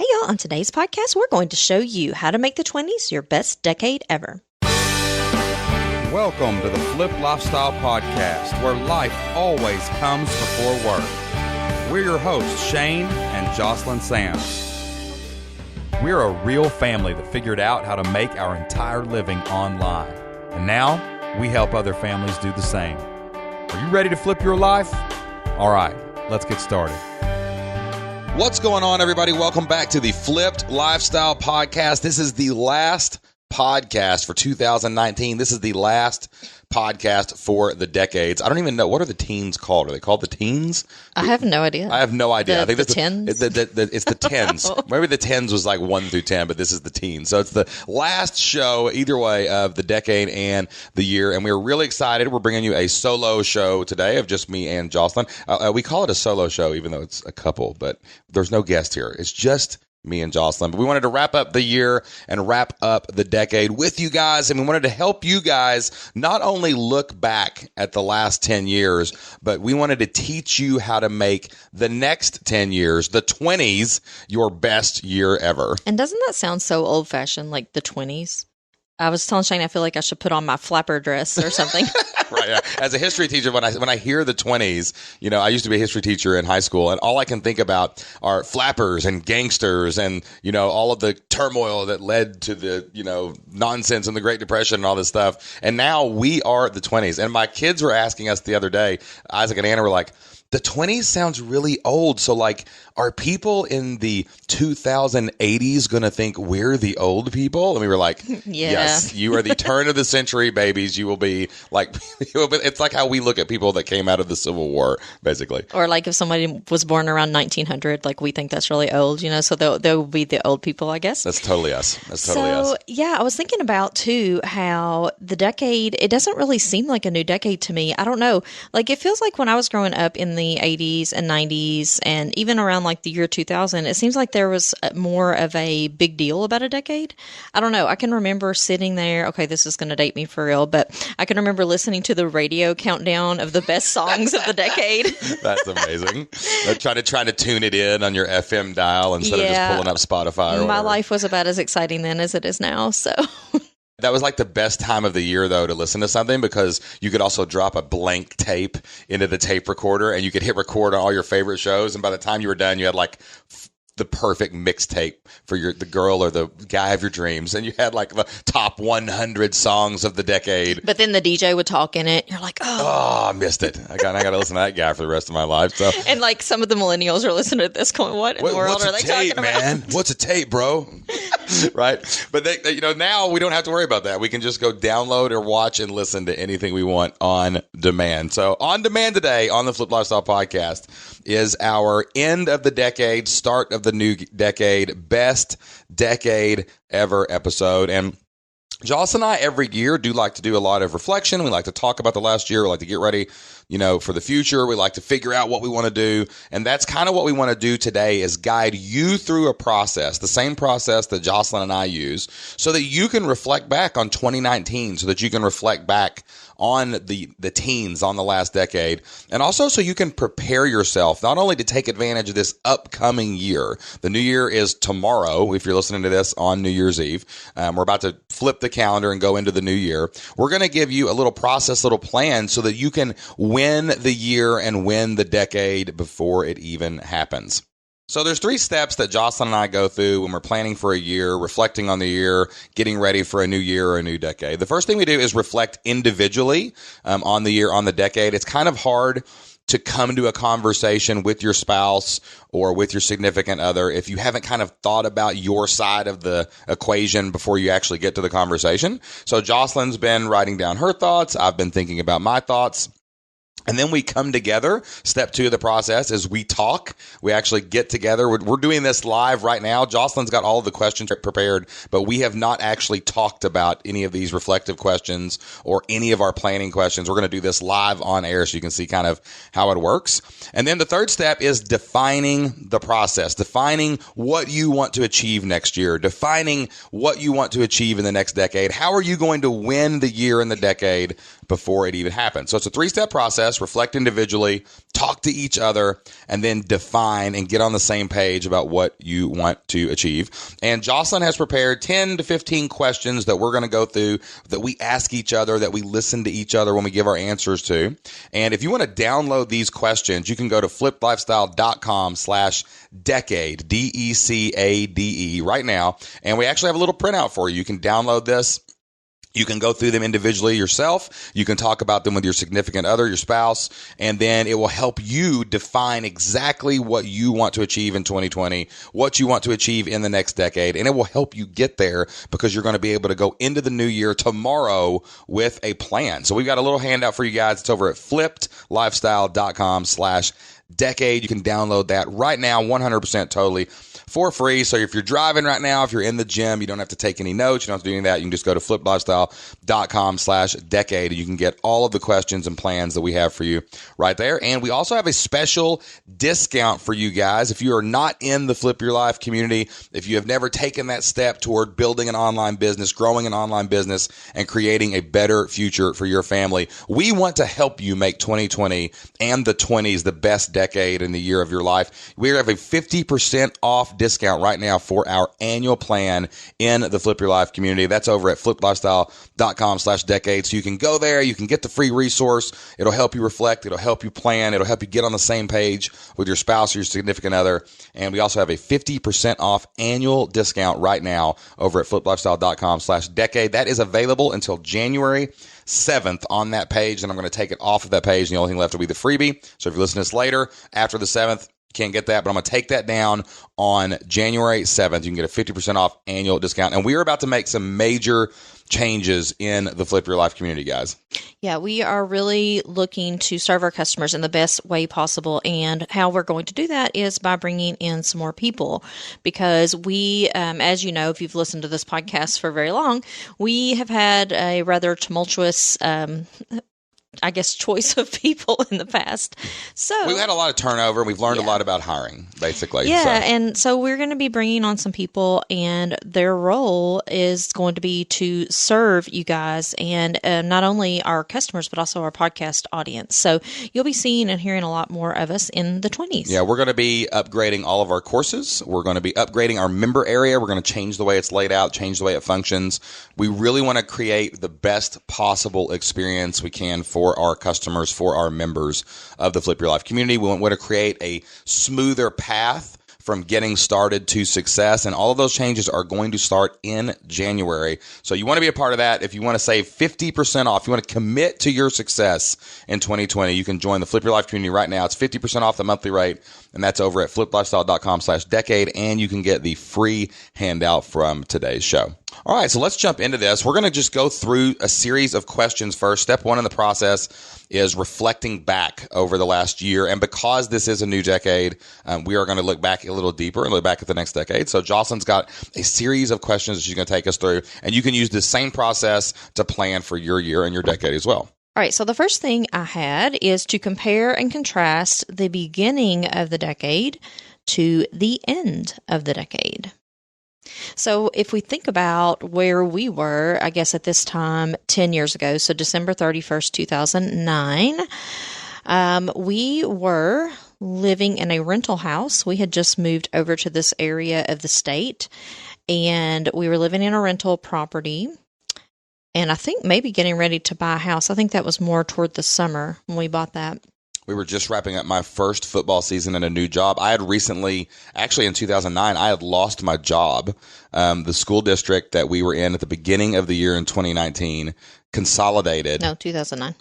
Hey y'all, on today's podcast, we're going to show you how to make the 20s your best decade ever. Welcome to the Flip Lifestyle Podcast, where life always comes before work. We're your hosts, Shane and Jocelyn Sams. We're a real family that figured out how to make our entire living online. And now, we help other families do the same. Are you ready to flip your life? All right, let's get started. What's going on, everybody? Welcome back to the Flipped Lifestyle Podcast. This is the last podcast for 2019. This is the last podcast for the decades. I don't even know. What are the teens called? Are they called the teens? I have no idea. I have no idea. I think the tens? It's the tens. Maybe the tens was like 1 through 10, but this is the teens. So it's the last show, either way, of the decade and the year. And we're really excited. We're bringing you a solo show today of just me and Jocelyn. We call it a solo show, even though it's a couple, but there's no guest here. It's just me and Jocelyn. But we wanted to wrap up the year and wrap up the decade with you guys. And we wanted to help you guys not only look back at the last 10 years, but we wanted to teach you how to make the next 10 years, the 20s, your best year ever. And doesn't that sound so old-fashioned, like the 20s? I was telling Shane I feel like I should put on my flapper dress or something. Right. Yeah. As a history teacher, when I hear the 20s, you know, I used to be a history teacher in high school, and all I can think about are flappers and gangsters and, you know, all of the turmoil that led to the, you know, nonsense and the Great Depression and all this stuff. And now we are the 20s. And my kids were asking us the other day, Isaac and Anna were like, the 20s sounds really old. So, like, are people in the 2080s going to think we're the old people? And we were like, yes, you are the turn of the century babies. You will be like, it's like how we look at people that came out of the Civil War, basically. Or like if somebody was born around 1900, like we think that's really old, you know, so they'll be the old people, I guess. That's totally us. That's totally us. Yeah, I was thinking about, too, how the decade, it doesn't really seem like a new decade to me. I don't know. Like, it feels like when I was growing up in the 80s and 90s and even around like the year 2000, it seems like there was more of a big deal about a decade. I don't know. I can remember sitting there. Okay, this is going to date me for real, but I can remember listening to the radio countdown of the best songs of the decade. That's amazing. Trying to tune it in on your FM dial instead of just pulling up Spotify or whatever. My life was about as exciting then as it is now, so... That was like the best time of the year, though, to listen to something, because you could also drop a blank tape into the tape recorder and you could hit record on all your favorite shows. And by the time you were done, you had like the perfect mixtape for the girl or the guy of your dreams. And you had like the top 100 songs of the decade. But then the DJ would talk in it. You're like, oh, I missed it. I got to listen to that guy for the rest of my life. So. And like some of the millennials are listening to this going, what in the world are they talking about? Man? What's a tape, bro? Right. But they, you know, now we don't have to worry about that. We can just go download or watch and listen to anything we want on demand. So on demand today on the Flip Lifestyle Podcast is our end of the decade, start of the new decade, best decade ever episode. And Jocelyn and I every year do like to do a lot of reflection. We like to talk about the last year. We like to get ready, you know, for the future. We like to figure out what we want to do. And that's kind of what we want to do today, is guide you through a process, the same process that Jocelyn and I use, so that you can reflect back on 2019, so that you can reflect back on the teens, on the last decade, and also so you can prepare yourself not only to take advantage of this upcoming year. The new year is tomorrow, if you're listening to this on New Year's Eve. We're about to flip the calendar and go into the new year. We're going to give you a little process, little plan, so that you can win the year and win the decade before it even happens. So there's 3 steps that Jocelyn and I go through when we're planning for a year, reflecting on the year, getting ready for a new year or a new decade. The first thing we do is reflect individually on the year, on the decade. It's kind of hard to come to a conversation with your spouse or with your significant other if you haven't kind of thought about your side of the equation before you actually get to the conversation. So Jocelyn's been writing down her thoughts. I've been thinking about my thoughts. And then we come together. Step 2 of the process is we talk. We actually get together. We're doing this live right now. Jocelyn's got all of the questions prepared, but we have not actually talked about any of these reflective questions or any of our planning questions. We're going to do this live on air so you can see kind of how it works. And then the third step is defining the process, defining what you want to achieve next year, defining what you want to achieve in the next decade. How are you going to win the year and the decade before it even happens? So it's a 3-step process. us reflect individually, talk to each other, and then define and get on the same page about what you want to achieve. And Jocelyn has prepared 10 to 15 questions that we're going to go through, that we ask each other, that we listen to each other when we give our answers to. And if you want to download these questions, you can go to flippedlifestyle.com/decade, DECADE right now. And we actually have a little printout for you. You can download this. You can go through them individually yourself. You can talk about them with your significant other, your spouse, and then it will help you define exactly what you want to achieve in 2020, what you want to achieve in the next decade, and it will help you get there because you're going to be able to go into the new year tomorrow with a plan. So we've got a little handout for you guys. It's over at flippedlifestyle.com/decade. You can download that right now, 100% totally for free. So if you're driving right now, if you're in the gym, you don't have to take any notes. You don't have to do any of that. You can just go to flippedlifestyle.com/decade and you can get all of the questions and plans that we have for you right there. And we also have a special discount for you guys. If you are not in the Flip Your Life community, if you have never taken that step toward building an online business, growing an online business, and creating a better future for your family, we want to help you make 2020 and the 20s the best decade in the year of your life. We have a 50% off discount right now for our annual plan in the Flip Your Life community. That's over at flippedlifestyle.com/decade. So you can go there, you can get the free resource. It'll help you reflect, it'll help you plan, it'll help you get on the same page with your spouse or your significant other. And we also have a 50% off annual discount right now over at flippedlifestyle.com/decade. That is available until January 7th on that page. And I'm going to take it off of that page. And the only thing left will be the freebie. So if you listen to this later, after the 7th, can't get that, but I'm going to take that down on January 7th. You can get a 50% off annual discount. And we are about to make some major changes in the Flip Your Life community, guys. Yeah, we are really looking to serve our customers in the best way possible. And how we're going to do that is by bringing in some more people. Because we, as you know, if you've listened to this podcast for very long, we have had a rather tumultuous choice of people in the past. So we've had a lot of turnover. We've learned a lot about hiring, basically. Yeah, and so we're going to be bringing on some people, and their role is going to be to serve you guys, and not only our customers, but also our podcast audience. So you'll be seeing and hearing a lot more of us in the 20s. Yeah, we're going to be upgrading all of our courses. We're going to be upgrading our member area. We're going to change the way it's laid out, change the way it functions. We really want to create the best possible experience we can for our customers, for our members of the Flip Your Life community. We want to create a smoother path from getting started to success. And all of those changes are going to start in January. So you want to be a part of that. If you want to save 50% off, you want to commit to your success in 2020, you can join the Flip Your Life community right now. It's 50% off the monthly rate. And that's over at flippedlifestyle.com/decade. And you can get the free handout from today's show. All right, so let's jump into this. We're going to just go through a series of questions first. Step one in the process is reflecting back over the last year. And because this is a new decade, we are going to look back a little deeper and look back at the next decade. So Jocelyn's got a series of questions that she's going to take us through. And you can use the same process to plan for your year and your decade as well. All right, so the first thing I had is to compare and contrast the beginning of the decade to the end of the decade. So if we think about where we were, I guess at this time 10 years ago, so December 31st, 2009, we were living in a rental house. We had just moved over to this area of the state, and we were living in a rental property. And I think maybe getting ready to buy a house. I think that was more toward the summer when we bought that. We were just wrapping up my first football season in a new job. I had recently, actually in 2009, I had lost my job. The school district that we were in at the beginning of the year in 2019 consolidated. No, 2009.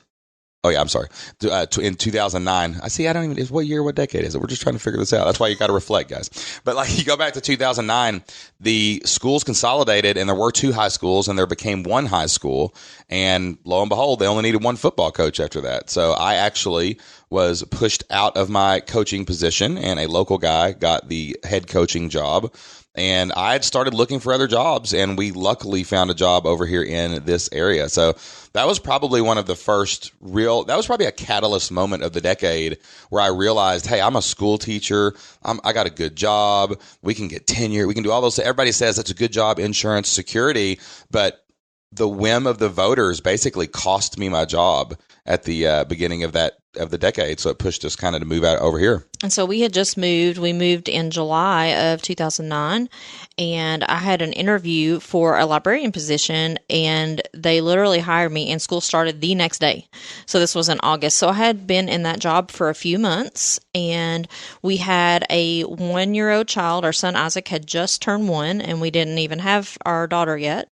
Oh, yeah, I'm sorry. In 2009. I don't even, what year, what decade is it? We're just trying to figure this out. That's why you got to reflect, guys. But like you go back to 2009, the schools consolidated and there were 2 high schools and there became 1 high school. And lo and behold, they only needed 1 football coach after that. So I actually was pushed out of my coaching position and a local guy got the head coaching job. And I had started looking for other jobs, and we luckily found a job over here in this area. So that was probably one of the first that was probably a catalyst moment of the decade where I realized, hey, I'm a school teacher. I got a good job. We can get tenure. We can do all those. Everybody says that's a good job, insurance, security. But the whim of the voters basically cost me my job at the beginning of that of the decade. So it pushed us kind of to move out over here. And so we had just moved. We moved in July of 2009, and I had an interview for a librarian position, and they literally hired me, and school started the next day. So this was in August. So I had been in that job for a few months, and we had a 1-year-old child. Our son Isaac had just turned 1, and we didn't even have our daughter yet.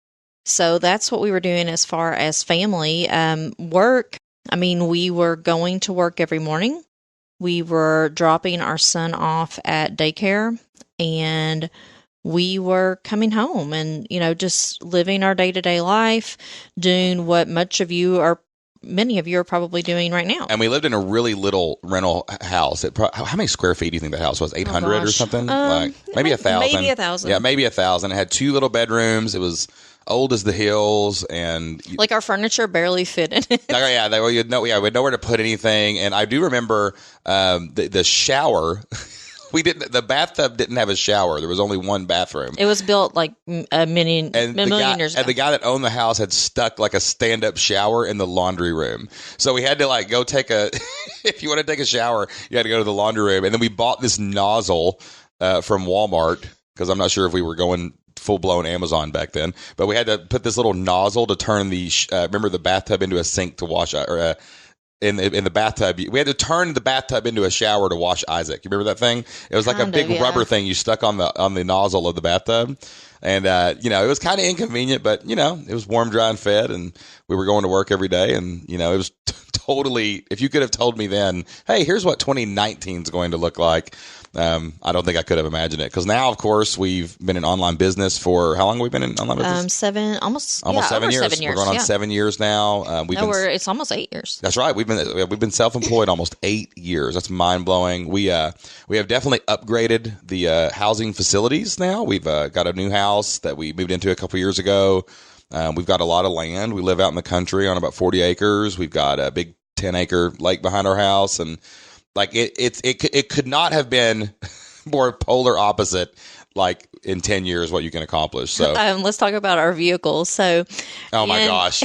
So that's what we were doing as far as family. Work, I mean, we were going to work every morning. We were dropping our son off at daycare, and we were coming home and, just living our day-to-day life, doing what many of you are probably doing right now. And we lived in a really little rental house. How many square feet do you think the house was? 800 or something? Maybe 1,000. Maybe 1,000. Yeah, maybe 1,000. It had 2 little bedrooms. It was old as the hills, and like our furniture barely fit in it. We had nowhere to put anything. And I do remember the shower. The bathtub didn't have a shower. There was only one bathroom. It was built like a million years ago. And the guy that owned the house had stuck like a stand-up shower in the laundry room. So we had to like go take if you want to take a shower, you had to go to the laundry room. And then we bought this nozzle from Walmart, because I'm not sure if we were going full-blown Amazon back then, but we had to put this little nozzle to turn remember the bathtub into a sink to wash, or in the bathtub, we had to turn the bathtub into a shower to wash Isaac. You remember that thing? It was like a big rubber thing you stuck on the nozzle of the bathtub. And, it was kind of inconvenient, but, it was warm, dry, and fed, and we were going to work every day. And, it was totally, if you could have told me then, hey, here's what 2019 is going to look like, I don't think I could have imagined it. Because now, of course, we've been in online business for, how long have we been in online business? Almost 7 years. We're going on 7 years now. It's almost 8 years. That's right. We've been self-employed almost 8 years. That's mind blowing. We have definitely upgraded the housing facilities now. We've got a new house that we moved into a couple years ago. We've got a lot of land. We live out in the country on about 40 acres. We've got a big 10-acre lake behind our house, and like it could not have been more polar opposite. Like in 10 years, what you can accomplish. So let's talk about our vehicles. So, oh my gosh.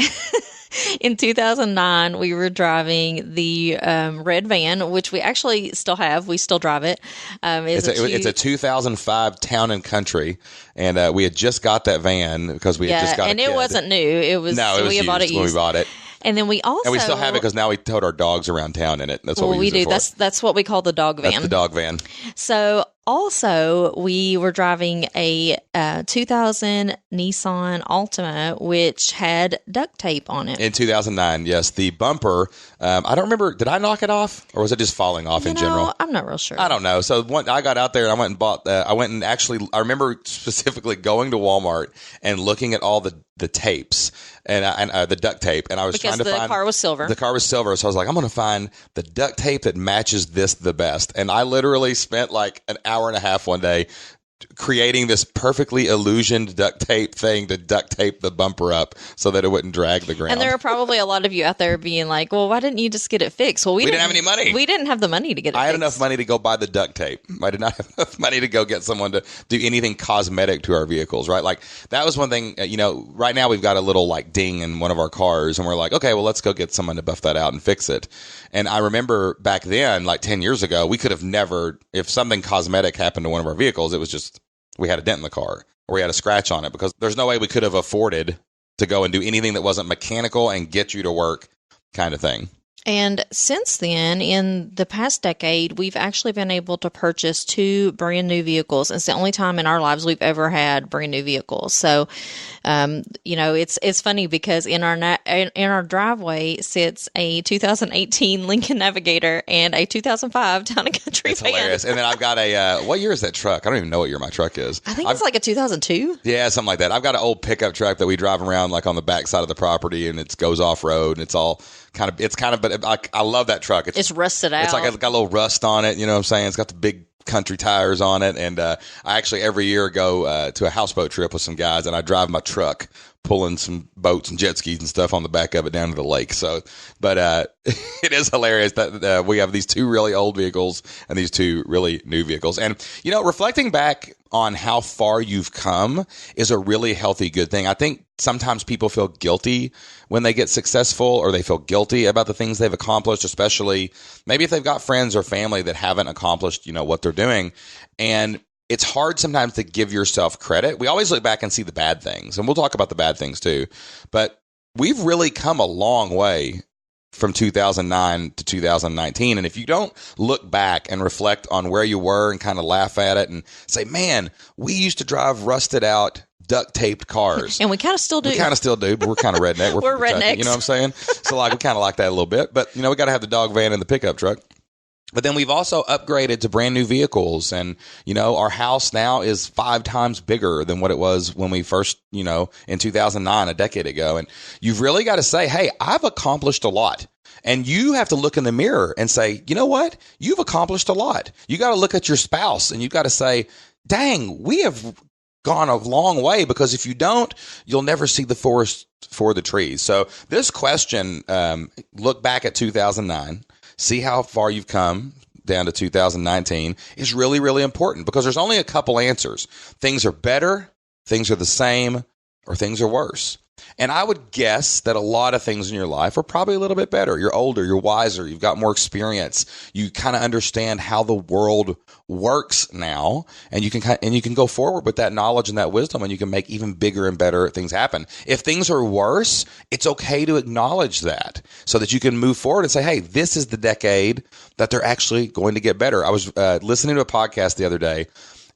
In 2009, we were driving the red van, which we actually still have. We still drive it. It's a 2005 Town and Country, and we had just got that van because we had just got a kid. And it wasn't new. It was used bought it when we bought it. And then we still have it because now we tote our dogs around town in it. That's what we use it for. That's what we call the dog van. That's the dog van. So also, we were driving a 2000 Nissan Altima, which had duct tape on it. In 2009, yes. The bumper, I don't remember, did I knock it off? Or was it just falling off in general? I'm not real sure. I don't know. So I got out there and I went and bought, I remember specifically going to Walmart and looking at all the tapes and the duct tape. And I was trying to find. Because the car was silver. The car was silver. So I was like, I'm going to find the duct tape that matches this the best. And I literally spent like an hour and a half one day creating this perfectly illusioned duct tape thing to duct tape the bumper up so that it wouldn't drag the ground. And there are probably a lot of you out there being like, well, why didn't you just get it fixed? Well, we didn't have any money. We didn't have the money to get it fixed. I had enough money to go buy the duct tape. I did not have enough money to go get someone to do anything cosmetic to our vehicles, right? Like that was one thing, right now we've got a little like ding in one of our cars and we're like, okay, well, let's go get someone to buff that out and fix it. And I remember back then, like 10 years ago, we could have never, if something cosmetic happened to one of our vehicles, it was just, we had a dent in the car or we had a scratch on it because there's no way we could have afforded to go and do anything that wasn't mechanical and get you to work kind of thing. And since then, in the past decade, we've actually been able to purchase 2 brand new vehicles. It's the only time in our lives we've ever had brand new vehicles. So, it's funny because in our driveway sits a 2018 Lincoln Navigator and a 2005 Town and Country van. Hilarious. And then I've got a what year is that truck? I don't even know what year my truck is. I think it's like a 2002. Yeah, something like that. I've got an old pickup truck that we drive around like on the back side of the property, and it goes off road, and it's kind of, but I love that truck. It's rusted out. It's like it's got a little rust on it. You know what I'm saying? It's got the big country tires on it. And I actually every year go to a houseboat trip with some guys, and I drive my truck pulling some boats and jet skis and stuff on the back of it down to the lake. So, but it is hilarious that we have these two really old vehicles and these two really new vehicles. And, you know, reflecting back on how far you've come is a really healthy, good thing. I think sometimes people feel guilty when they get successful, or they feel guilty about the things they've accomplished, especially maybe if they've got friends or family that haven't accomplished, you know, what they're doing. And it's hard sometimes to give yourself credit. We always look back and see the bad things, and we'll talk about the bad things too. But we've really come a long way from 2009 to 2019. And if you don't look back and reflect on where you were and kind of laugh at it and say, man, we used to drive rusted out, duct taped cars. And we kind of still do. We kind of still do, but we're kind of redneck. We're rednecks. You know what I'm saying? So like, we kind of like that a little bit. But, you know, we got to have the dog van and the pickup truck. But then we've also upgraded to brand new vehicles. And, you know, our house now is 5 times bigger than what it was when we first, you know, in 2009, a decade ago. And you've really got to say, hey, I've accomplished a lot. And you have to look in the mirror and say, you know what? You've accomplished a lot. You got to look at your spouse and you've got to say, dang, we have gone a long way, because if you don't, you'll never see the forest for the trees. So this question, look back at 2009. See how far you've come down to 2019 is really, really important, because there's only a couple answers. Things are better, things are the same, or things are worse. And I would guess that a lot of things in your life are probably a little bit better. You're older, you're wiser, you've got more experience. You kind of understand how the world works now, and you can go forward with that knowledge and that wisdom, and you can make even bigger and better things happen. If things are worse, it's okay to acknowledge that, so that you can move forward and say, hey, this is the decade that they're actually going to get better. I was listening to a podcast the other day,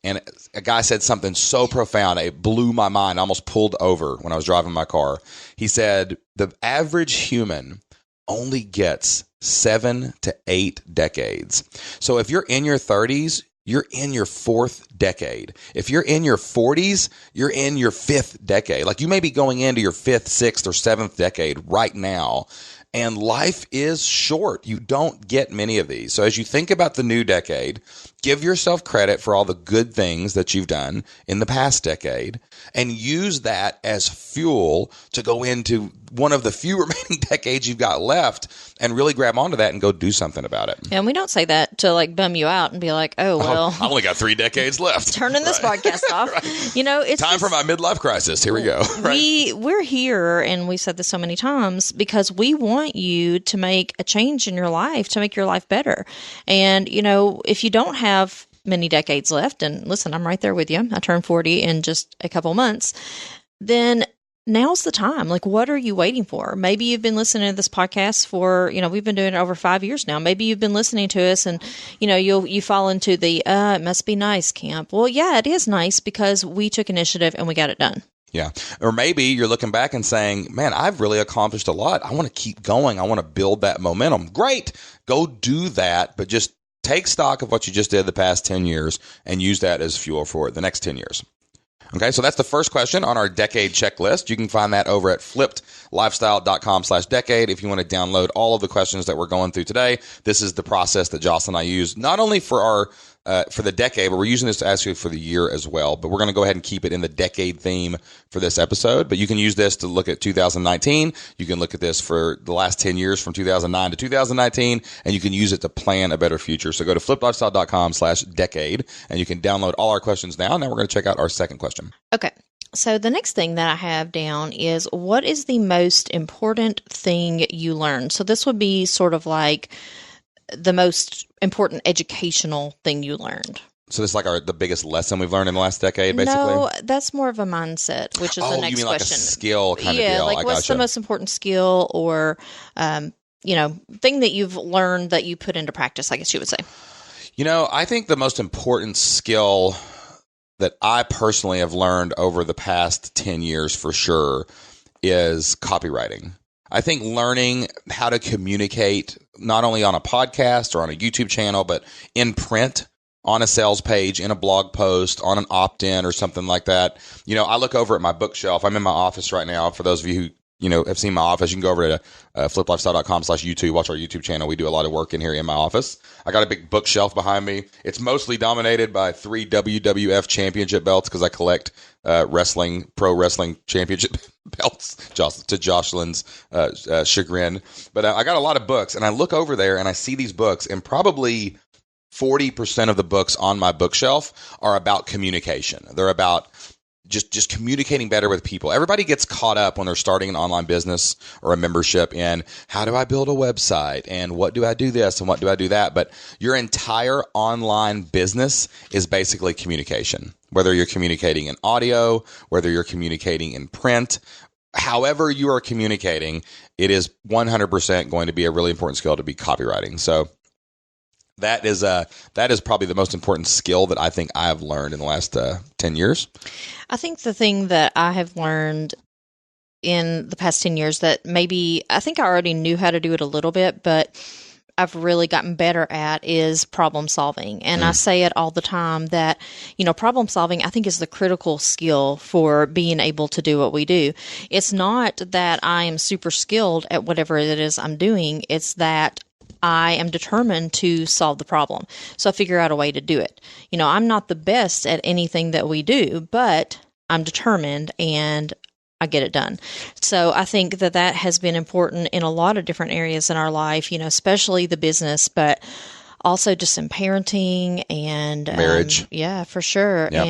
and a guy said something so profound, it blew my mind. I almost pulled over when I was driving my car. He said, the average human only gets 7 to 8 decades. So if you're in your 30s, you're in your 4th decade. If you're in your 40s, you're in your 5th decade. Like, you may be going into your 5th, 6th, or 7th decade right now. And life is short. You don't get many of these. So as you think about the new decade, give yourself credit for all the good things that you've done in the past decade, and use that as fuel to go into one of the few remaining decades you've got left, and really grab onto that and go do something about it. And we don't say that to like bum you out and be like, oh, well, I only got 3 decades left. Turning this podcast off. Right. You know, it's time for my midlife crisis. Here we go. Right? We're here, and we said this so many times, because we want you to make a change in your life, to make your life better. And, you know, if you don't have many decades left, and listen, I'm right there with you. I turned 40 in just a couple months. Then now's the time. Like, what are you waiting for? Maybe you've been listening to this podcast for, you know, we've been doing it over 5 years now. Maybe you've been listening to us, and, you know, you fall into the, it must be nice camp. Well, yeah, it is nice, because we took initiative and we got it done. Yeah. Or maybe you're looking back and saying, man, I've really accomplished a lot. I want to keep going. I want to build that momentum. Great. Go do that. But just take stock of what you just did the past 10 years and use that as fuel for the next 10 years. Okay, so that's the first question on our decade checklist. You can find that over at flippedlifestyle.com/decade. If you want to download all of the questions that we're going through today, this is the process that Jocelyn and I use, not only for our for the decade, but we're using this to ask you for the year as well. But we're going to go ahead and keep it in the decade theme for this episode. But you can use this to look at 2019. You can look at this for the last 10 years from 2009 to 2019, and you can use it to plan a better future. So go to flippedlifestyle.com/decade, and you can download all our questions now. Now we're going to check out our second question. Okay. So the next thing that I have down is, what is the most important thing you learned? So this would be sort of like the most important educational thing you learned. So this is like the biggest lesson we've learned in the last decade, basically? No, that's more of a mindset, which is the next you mean question. Like a skill kind of deal? Yeah, like what's the most important skill or, you know, thing that you've learned that you put into practice, I guess you would say? You know, I think the most important skill that I personally have learned over the past 10 years for sure is copywriting. I think learning how to communicate not only on a podcast or on a YouTube channel, but in print, on a sales page, in a blog post, on an opt-in or something like that. You know, I look over at my bookshelf. I'm in my office right now. For those of you who have seen my office, you can go over to fliplifestyle.com/YouTube, watch our YouTube channel. We do a lot of work in here in my office. I got a big bookshelf behind me. It's mostly dominated by 3 WWF championship belts because I collect pro wrestling championship belts, to Jocelyn's chagrin. But I got a lot of books, and I look over there and I see these books, and probably 40% of the books on my bookshelf are about communication. They're about just communicating better with people. Everybody gets caught up when they're starting an online business or a membership in how do I build a website and what do I do this and what do I do that. But your entire online business is basically communication, whether you're communicating in audio, whether you're communicating in print, however you are communicating, it is 100% going to be a really important skill to be copywriting. So that is probably the most important skill that I think I have learned in the last 10 years. I think the thing that I have learned in the past 10 years that maybe I think I already knew how to do it a little bit, but I've really gotten better at is problem solving. And I say it all the time that, problem solving, I think, is the critical skill for being able to do what we do. It's not that I am super skilled at whatever it is I'm doing. It's that I am determined to solve the problem. So I figure out a way to do it. I'm not the best at anything that we do, but I'm determined and I get it done. So I think that has been important in a lot of different areas in our life, especially the business, but also just in parenting and marriage. Yeah, for sure. Yep.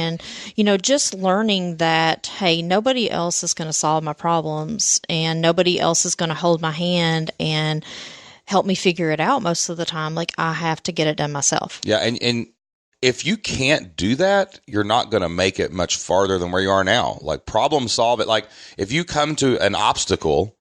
And, just learning that, hey, nobody else is going to solve my problems and nobody else is going to hold my hand and help me figure it out most of the time. Like, I have to get it done myself. Yeah. And if you can't do that, you're not going to make it much farther than where you are now. Like, problem solve it. Like, if you come to an obstacle,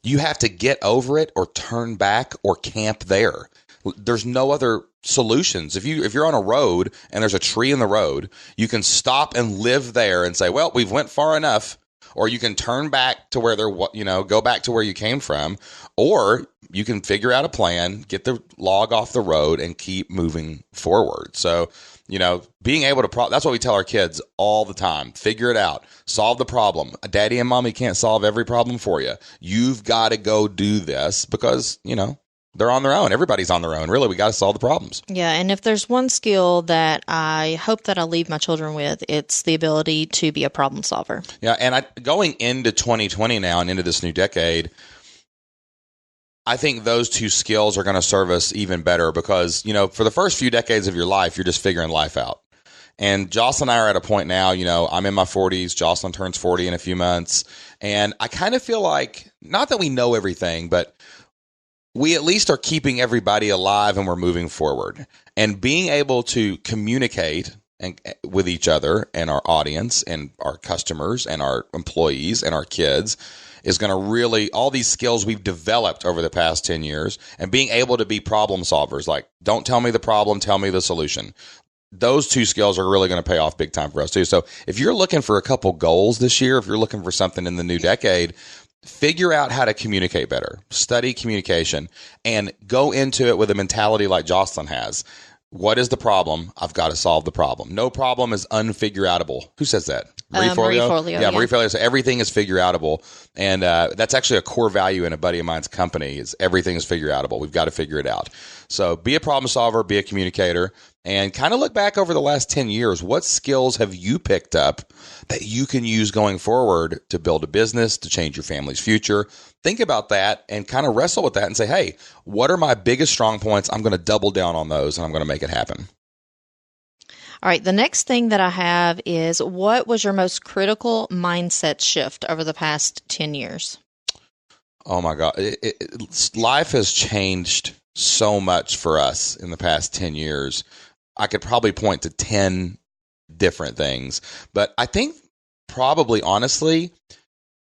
you have to get over it or turn back or camp there. There's no other solutions. If you're on a road and there's a tree in the road, you can stop and live there and say, well, we've went far enough. Or you can turn back to where go back to where you came from, or you can figure out a plan, get the log off the road, and keep moving forward. So, being able to that's what we tell our kids all the time. Figure it out. Solve the problem. Daddy and mommy can't solve every problem for you. You've got to go do this because, they're on their own. Everybody's on their own. Really, we got to solve the problems. Yeah, and if there's one skill that I hope that I leave my children with, it's the ability to be a problem solver. Yeah, and going into 2020 now and into this new decade, I think those two skills are going to serve us even better because, for the first few decades of your life, you're just figuring life out. And Jocelyn and I are at a point now, I'm in my 40s. Jocelyn turns 40 in a few months. And I kind of feel like, not that we know everything, but we at least are keeping everybody alive and we're moving forward. And being able to communicate with each other and our audience and our customers and our employees and our kids is going to really, all these skills we've developed over the past 10 years and being able to be problem solvers, like, don't tell me the problem, tell me the solution. Those two skills are really going to pay off big time for us too. So if you're looking for a couple goals this year, if you're looking for something in the new decade, figure out how to communicate better, study communication, and go into it with a mentality like Jocelyn has. What is the problem? I've got to solve the problem. No problem is unfigure-outable. Who says that? Marie Forleo. Yeah, Marie Forleo. So everything is figure-outable. And that's actually a core value in a buddy of mine's company is everything is figure-outable. We've got to figure it out. So be a problem solver, be a communicator, and kind of look back over the last 10 years. What skills have you picked up that you can use going forward to build a business, to change your family's future? Think about that and kind of wrestle with that and say, hey, what are my biggest strong points? I'm going to double down on those and I'm going to make it happen. All right. The next thing that I have is, what was your most critical mindset shift over the past 10 years? Oh my God. Life has changed so much for us in the past 10 years. I could probably point to 10 different things, but I think probably honestly,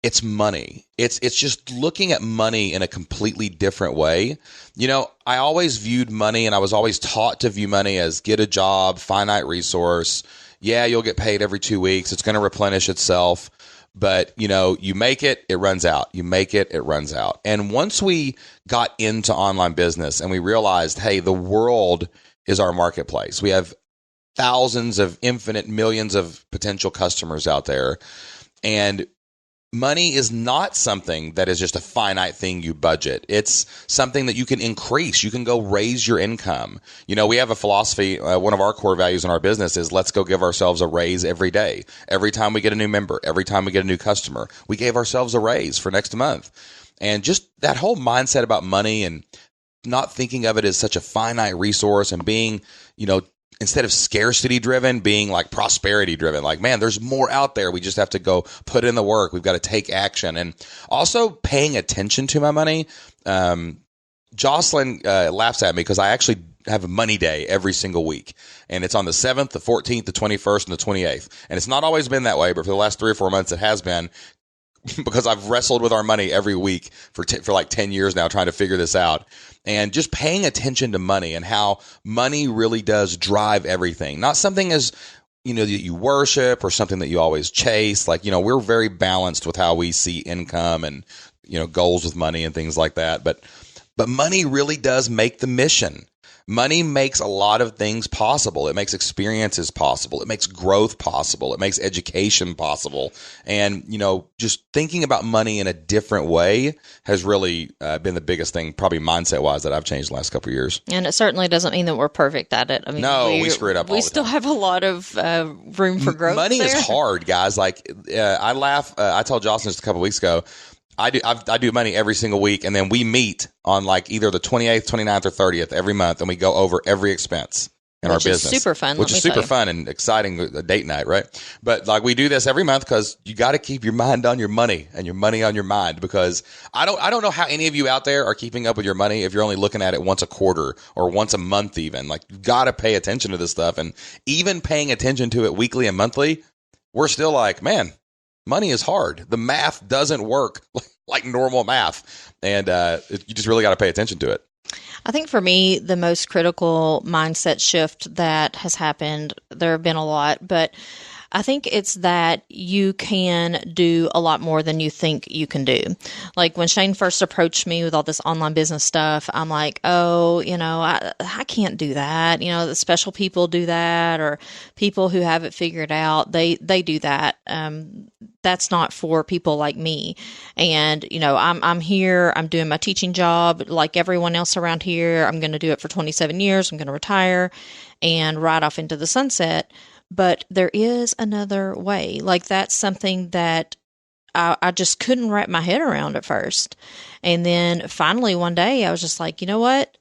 it's money. It's just looking at money in a completely different way. I always viewed money, and I was always taught to view money as get a job, finite resource. Yeah, you'll get paid every 2 weeks. It's going to replenish itself. But, you make it, it runs out. You make it, it runs out. And once we got into online business and we realized, hey, the world is our marketplace. We have thousands of infinite millions of potential customers out there. And money is not something that is just a finite thing you budget. It's something that you can increase. You can go raise your income. You know, we have a philosophy. One of our core values in our business is let's go give ourselves a raise every day. Every time we get a new member, every time we get a new customer, we gave ourselves a raise for next month. And just that whole mindset about money and not thinking of it as such a finite resource and being, you know, instead of scarcity driven, being like prosperity driven, like, man, there's more out there. We just have to go put in the work. We've got to take action. And also paying attention to my money. Jocelyn laughs at me because I actually have a money day every single week. And it's on the 7th, the 14th, the 21st, and the 28th. And it's not always been that way, but for the last 3 or 4 months, it has been. Because I've wrestled with our money every week for like 10 years now, trying to figure this out. And just paying attention to money and how money really does drive everything. Not something as, you know, that you worship or something that you always chase. Like, you know, we're very balanced with how we see income and, you know, goals with money and things like that. But money really does make the mission. Money makes a lot of things possible. It makes experiences possible. It makes growth possible. It makes education possible. And, you know, just thinking about money in a different way has really been the biggest thing, probably mindset-wise, that I've changed the last couple of years. And it certainly doesn't mean that we're perfect at it. I mean, no, we screw it up all the time. We still have a lot of room for growth. Money there. is hard, guys. Like, I laugh. I told Jocelyn just a couple of weeks ago, I do money every single week, and then we meet on like either the 28th, 29th, or 30th every month, and we go over every expense in our business. Which is super fun. Which is super fun and exciting, a date night, right? But like we do this every month because you got to keep your mind on your money and your money on your mind, because I don't know how any of you out there are keeping up with your money if you're only looking at it once a quarter or once a month even. Like, you've got to pay attention to this stuff, and even paying attention to it weekly and monthly, we're still like, man, money is hard. The math doesn't work like normal math. And you just really got to pay attention to it. I think for me, the most critical mindset shift that has happened, there have been a lot, but I think it's that you can do a lot more than you think you can do. Like when Shane first approached me with all this online business stuff, I'm like, oh, you know, I can't do that. You know, the special people do that, or people who have it figured out, they do that. That's not for people like me. And, you know, I'm here, I'm doing my teaching job like everyone else around here. I'm going to do it for 27 years. I'm going to retire and ride off into the sunset. But there is another way. Like, that's something that I just couldn't wrap my head around at first. And then finally one day I was just like, you know what?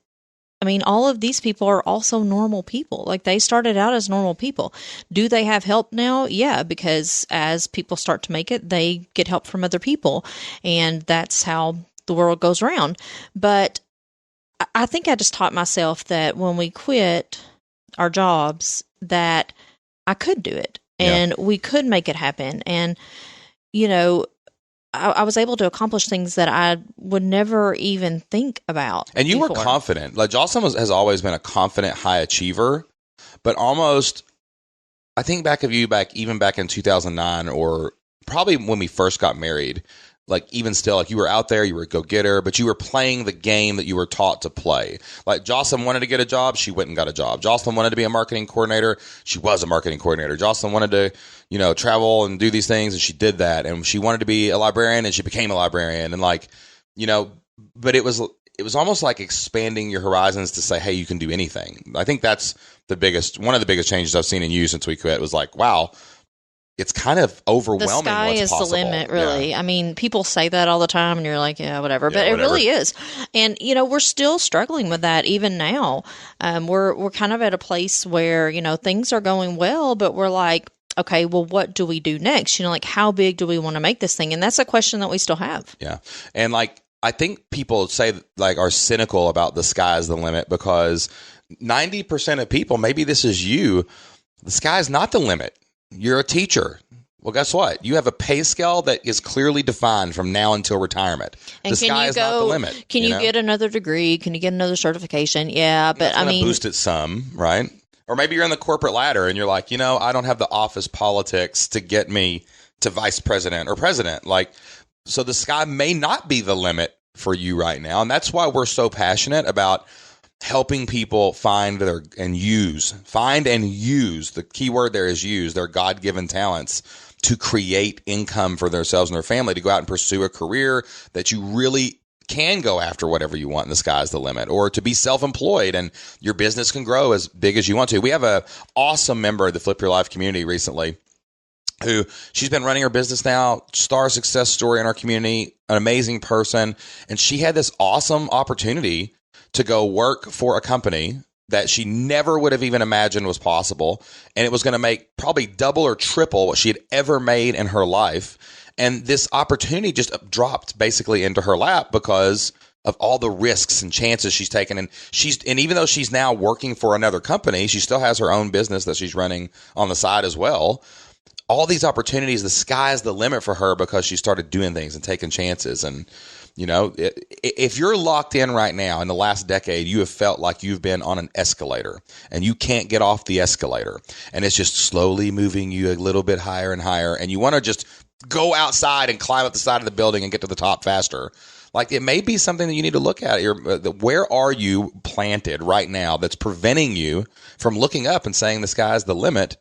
I mean, all of these people are also normal people. Like, they started out as normal people. Do they have help now? Yeah, because as people start to make it, they get help from other people. And that's how the world goes around. But I think I just taught myself that when we quit our jobs, that I could do it, and we could make it happen. And, you know, I was able to accomplish things that I would never even think about. And you before. were confident. Like, Jocelyn has always been a confident high achiever, but almost, I think even back in 2009, or probably when we first got married, like, even still, like, you were out there, you were a go-getter, but you were playing the game that you were taught to play. Like, Jocelyn wanted to get a job, she went and got a job. Jocelyn wanted to be a marketing coordinator, she was a marketing coordinator. Jocelyn wanted to, you know, travel and do these things, and she did that. And she wanted to be a librarian, and she became a librarian. And, like, you know, but it was almost like expanding your horizons to say, hey, you can do anything. I think that's one of the biggest changes I've seen in you since we quit. Was like, wow, it's kind of overwhelming. The sky is possible. the limit, really. Yeah. I mean, people say that all the time, and you're like, yeah, whatever. But whatever. It really is. And, you know, we're still struggling with that even now. We're kind of at a place where, you know, things are going well, but we're like, okay, well, what do we do next? You know, like, how big do we want to make this thing? And that's a question that we still have. Yeah. And, like, I think people say, like, are cynical about the sky's the limit, because 90% of people, maybe this is you, the sky's not the limit. You're a teacher. Well, guess what? You have a pay scale that is clearly defined from now until retirement. And the sky is not the limit. Can you get another degree? Can you get another certification? Yeah, but I mean, boost it some, right? Or maybe you're in the corporate ladder and you're like, you know, I don't have the office politics to get me to vice president or president. Like, so the sky may not be the limit for you right now. And that's why we're so passionate about helping people find and use, the key word there is use, their God-given talents, to create income for themselves and their family, to go out and pursue a career that you really can go after whatever you want and the sky's the limit, or to be self-employed and your business can grow as big as you want to. We have a awesome member of the Flip Your Life community recently who she's been running her business now, star success story in our community, an amazing person. And she had this awesome opportunity to go work for a company that she never would have even imagined was possible. And it was going to make probably double or triple what she had ever made in her life. And this opportunity just dropped basically into her lap because of all the risks and chances she's taken. And even though she's now working for another company, she still has her own business that she's running on the side as well. All these opportunities, the sky's the limit for her because she started doing things and taking chances. And, you know, if you're locked in right now in the last decade, you have felt like you've been on an escalator and you can't get off the escalator. And it's just slowly moving you a little bit higher and higher. And you want to just go outside and climb up the side of the building and get to the top faster. Like, it may be something that you need to look at. Where are you planted right now that's preventing you from looking up and saying the sky's the limit?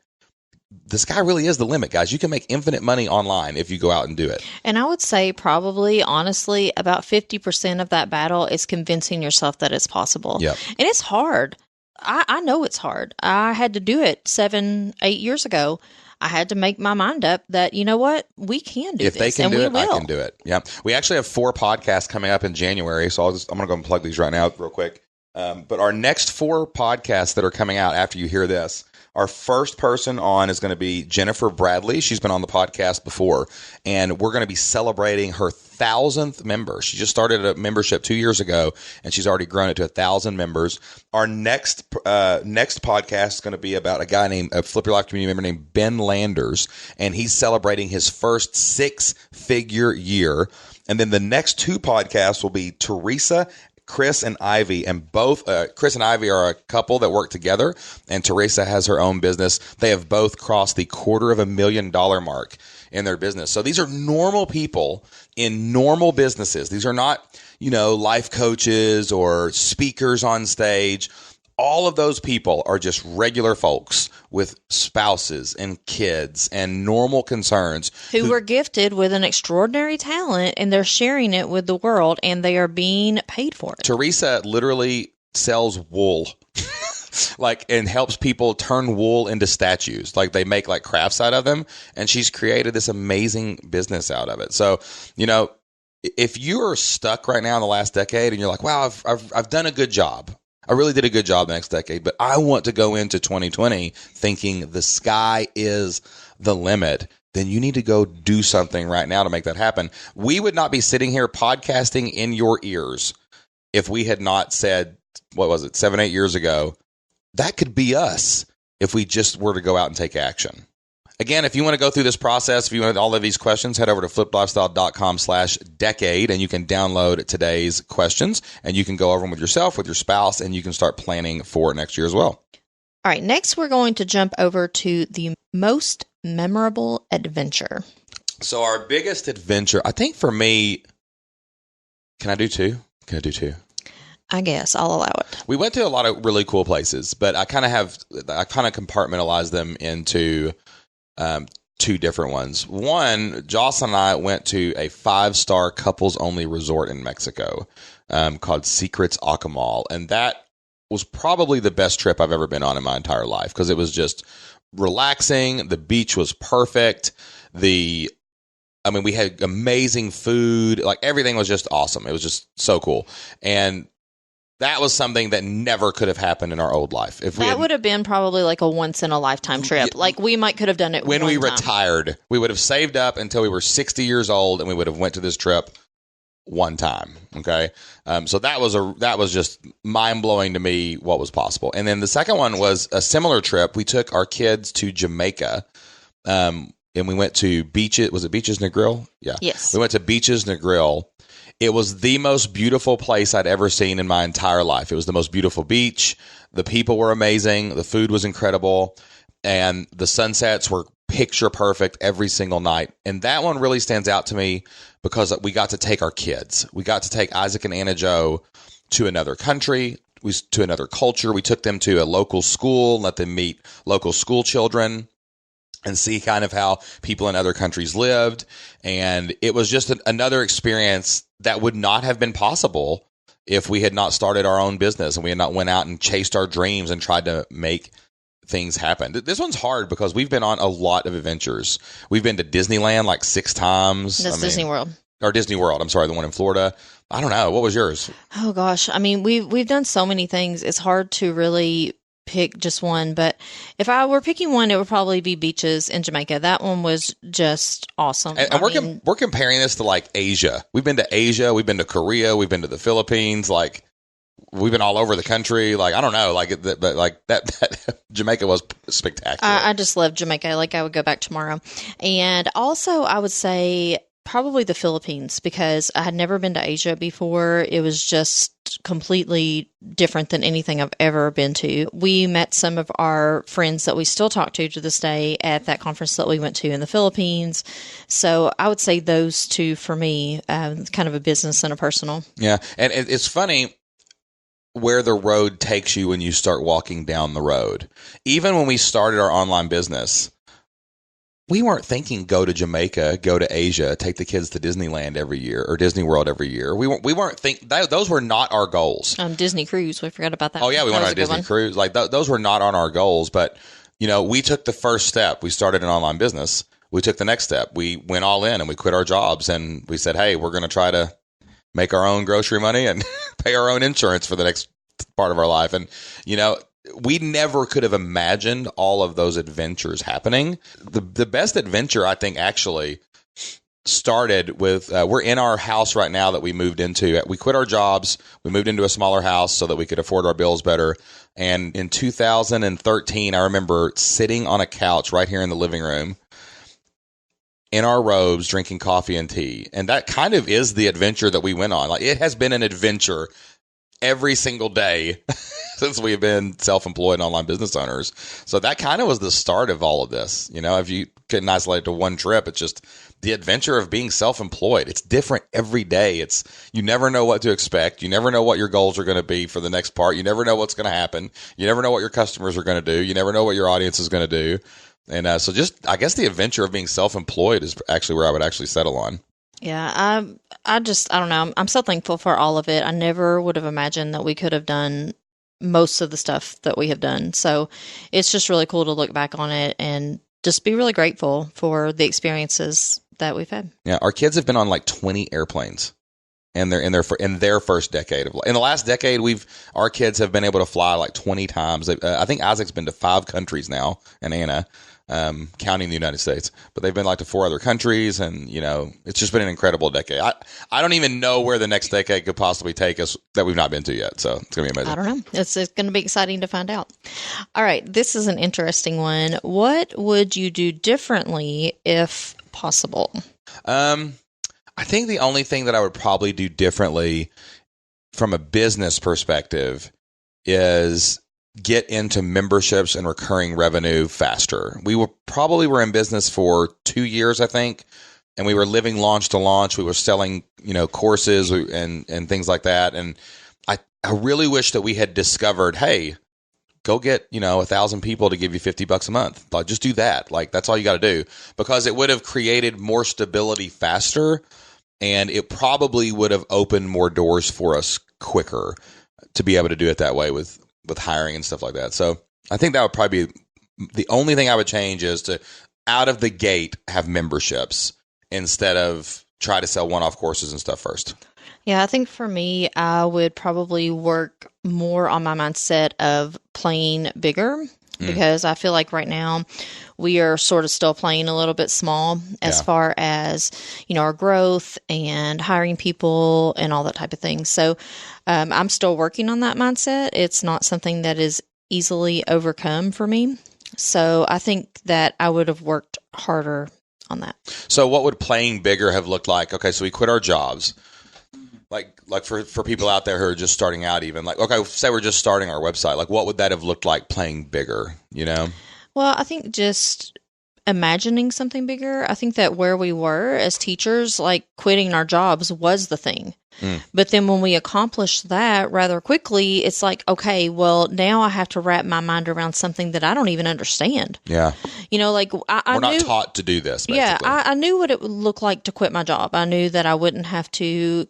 The sky really is the limit, guys. You can make infinite money online if you go out and do it. And I would say probably, honestly, about 50% of that battle is convincing yourself that it's possible. Yep. And it's hard. I know it's hard. I had to do it 7-8 years ago. I had to make my mind up that, you know what, we can do this. If they can and do we it, will. I can do it. Yeah. We actually have 4 podcasts coming up in January. So I'm going to go and plug these right now real quick. But our next 4 podcasts that are coming out after you hear this, our first person on is going to be Jennifer Bradley. She's been on the podcast before, and we're going to be celebrating her 1,000th member. She just started a membership 2 years ago, and she's already grown it to 1,000 members. Our next podcast is going to be about a Flip Your Life community member named Ben Landers, and he's celebrating his first 6-figure year. And then the next 2 podcasts will be Teresa, Chris and Ivy, and both Chris and Ivy are a couple that work together, and Teresa has her own business. They have both crossed the $250,000 mark in their business. So these are normal people in normal businesses. These are not, life coaches or speakers on stage. All of those people are just regular folks with spouses and kids and normal concerns. Who were gifted with an extraordinary talent, and they're sharing it with the world, and they are being paid for it. Teresa literally sells wool. And helps people turn wool into statues. Like, they make crafts out of them, and she's created this amazing business out of it. So, if you are stuck right now in the last decade and you're like, wow, I've done a good job. I really did a good job the next decade, but I want to go into 2020 thinking the sky is the limit, then you need to go do something right now to make that happen. We would not be sitting here podcasting in your ears if we had not said, 7-8 years ago, that could be us if we just were to go out and take action. Again, if you want to go through this process, if you want all of these questions, head over to fliplifestyle.com/decade, and you can download today's questions, and you can go over them with yourself, with your spouse, and you can start planning for next year as well. All right, next we're going to jump over to the most memorable adventure. So our biggest adventure, I think for me, can I do 2? Can I do 2? I guess I'll allow it. We went to a lot of really cool places, but I kind of compartmentalized them into 2 different ones. One, Joss and I went to a 5-star couples-only resort in Mexico called Secrets Acamal, and that was probably the best trip I've ever been on in my entire life because it was just relaxing. The beach was perfect. We had amazing food. Everything was just awesome. It was just so cool. And that was something that never could have happened in our old life. That would have been probably a once-in-a-lifetime trip. We could have done it when we time. Retired. We would have saved up until we were 60 years old, and we would have went to this trip one time. Okay, so that was just mind-blowing to me what was possible. And then the second one was a similar trip. We took our kids to Jamaica, and we went to Beaches. Was it Beaches Negril? Yeah. Yes. We went to Beaches Negril. It was the most beautiful place I'd ever seen in my entire life. It was the most beautiful beach. The people were amazing. The food was incredible. And the sunsets were picture perfect every single night. And that one really stands out to me because we got to take our kids. We got to take Isaac and Anna Jo to another country, to another culture. We took them to a local school, let them meet local school children. and see kind of how people in other countries lived. And it was just another experience that would not have been possible if we had not started our own business and we had not went out and chased our dreams and tried to make things happen. This one's hard because we've been on a lot of adventures. We've been to Disneyland like 6 times. That's Disney World. Or Disney World. I'm sorry, the one in Florida. I don't know. What was yours? Oh gosh. I mean, we've done so many things. It's hard to really pick just one, but if I were picking one, it would probably be beaches in Jamaica. That one was just awesome. And we're comparing this to like Asia. We've been to Asia. We've been to Korea. We've been to the Philippines. Like, we've been all over the country. Like, I don't know, like, but like that Jamaica was spectacular. I just love Jamaica. Like, I would go back tomorrow. And also, I would say probably the Philippines, because I had never been to Asia before. It was just completely different than anything I've ever been to. We met some of our friends that we still talk to this day at that conference that we went to in the Philippines. So I would say those two for me, kind of a business and a personal. Yeah. And it's funny where the road takes you when you start walking down the road. Even when we started our online business, we weren't thinking go to Jamaica, go to Asia, take the kids to Disneyland every year or Disney World every year. We weren't thinking those were not our goals. Disney cruise, we forgot about that. Oh yeah, we went on a Disney cruise. Like those were not on our goals, but we took the first step. We started an online business. We took the next step. We went all in and we quit our jobs and we said, "Hey, we're going to try to make our own grocery money and pay our own insurance for the next part of our life." And we never could have imagined all of those adventures happening. The best adventure, I think, actually started with, we're in our house right now that we moved into. We quit our jobs. We moved into a smaller house so that we could afford our bills better. And in 2013, I remember sitting on a couch right here in the living room in our robes, drinking coffee and tea. And that kind of is the adventure that we went on. Like, it has been an adventure every single day since we've been self-employed and online business owners. So that kind of was the start of all of this. If you couldn't isolate it to one trip, it's just the adventure of being self-employed. It's different every day. You never know what to expect. You never know what your goals are going to be for the next part. You never know what's going to happen. You never know what your customers are going to do. You never know what your audience is going to do. And so just, I guess the adventure of being self-employed is actually where I would actually settle on. Yeah, I don't know. I'm so thankful for all of it. I never would have imagined that we could have done most of the stuff that we have done. So it's just really cool to look back on it and just be really grateful for the experiences that we've had. Yeah, our kids have been on like 20 airplanes, and they're in their first decade of life. In the last decade, our kids have been able to fly like 20 times. I think Isaac's been to 5 countries now, and Anna. Counting the United States, but they've been like to 4 other countries, and it's just been an incredible decade. I don't even know where the next decade could possibly take us that we've not been to yet. So it's gonna be amazing. I don't know. It's going to be exciting to find out. All right, this is an interesting one. What would you do differently if possible? I think the only thing that I would probably do differently from a business perspective is get into memberships and recurring revenue faster. We were in business for 2 years, I think, and we were living launch to launch. We were selling, courses and things like that. And I really wish that we had discovered, hey, go get, 1,000 people to give you $50 a month. Like, just do that. Like, that's all you got to do, because it would have created more stability faster, and it probably would have opened more doors for us quicker to be able to do it that way with hiring and stuff like that. So I think that would probably be the only thing I would change, is to out of the gate have memberships instead of try to sell one-off courses and stuff first. Yeah, I think for me, I would probably work more on my mindset of playing bigger, because I feel like right now we are sort of still playing a little bit small as far as, our growth and hiring people and all that type of thing. So I'm still working on that mindset. It's not something that is easily overcome for me. So I think that I would have worked harder on that. So what would playing bigger have looked like? Okay, so we quit our jobs. Like for people out there who are just starting out, even like, okay, say we're just starting our website. Like, what would that have looked like playing bigger, Well, I think just imagining something bigger. I think that where we were as teachers, like quitting our jobs was the thing. But then when we accomplished that rather quickly, it's like, okay, well, now I have to wrap my mind around something that I don't even understand. Yeah. Like I We're knew, not taught to do this, basically. Yeah, I knew what it would look like to quit my job. I knew that I wouldn't have to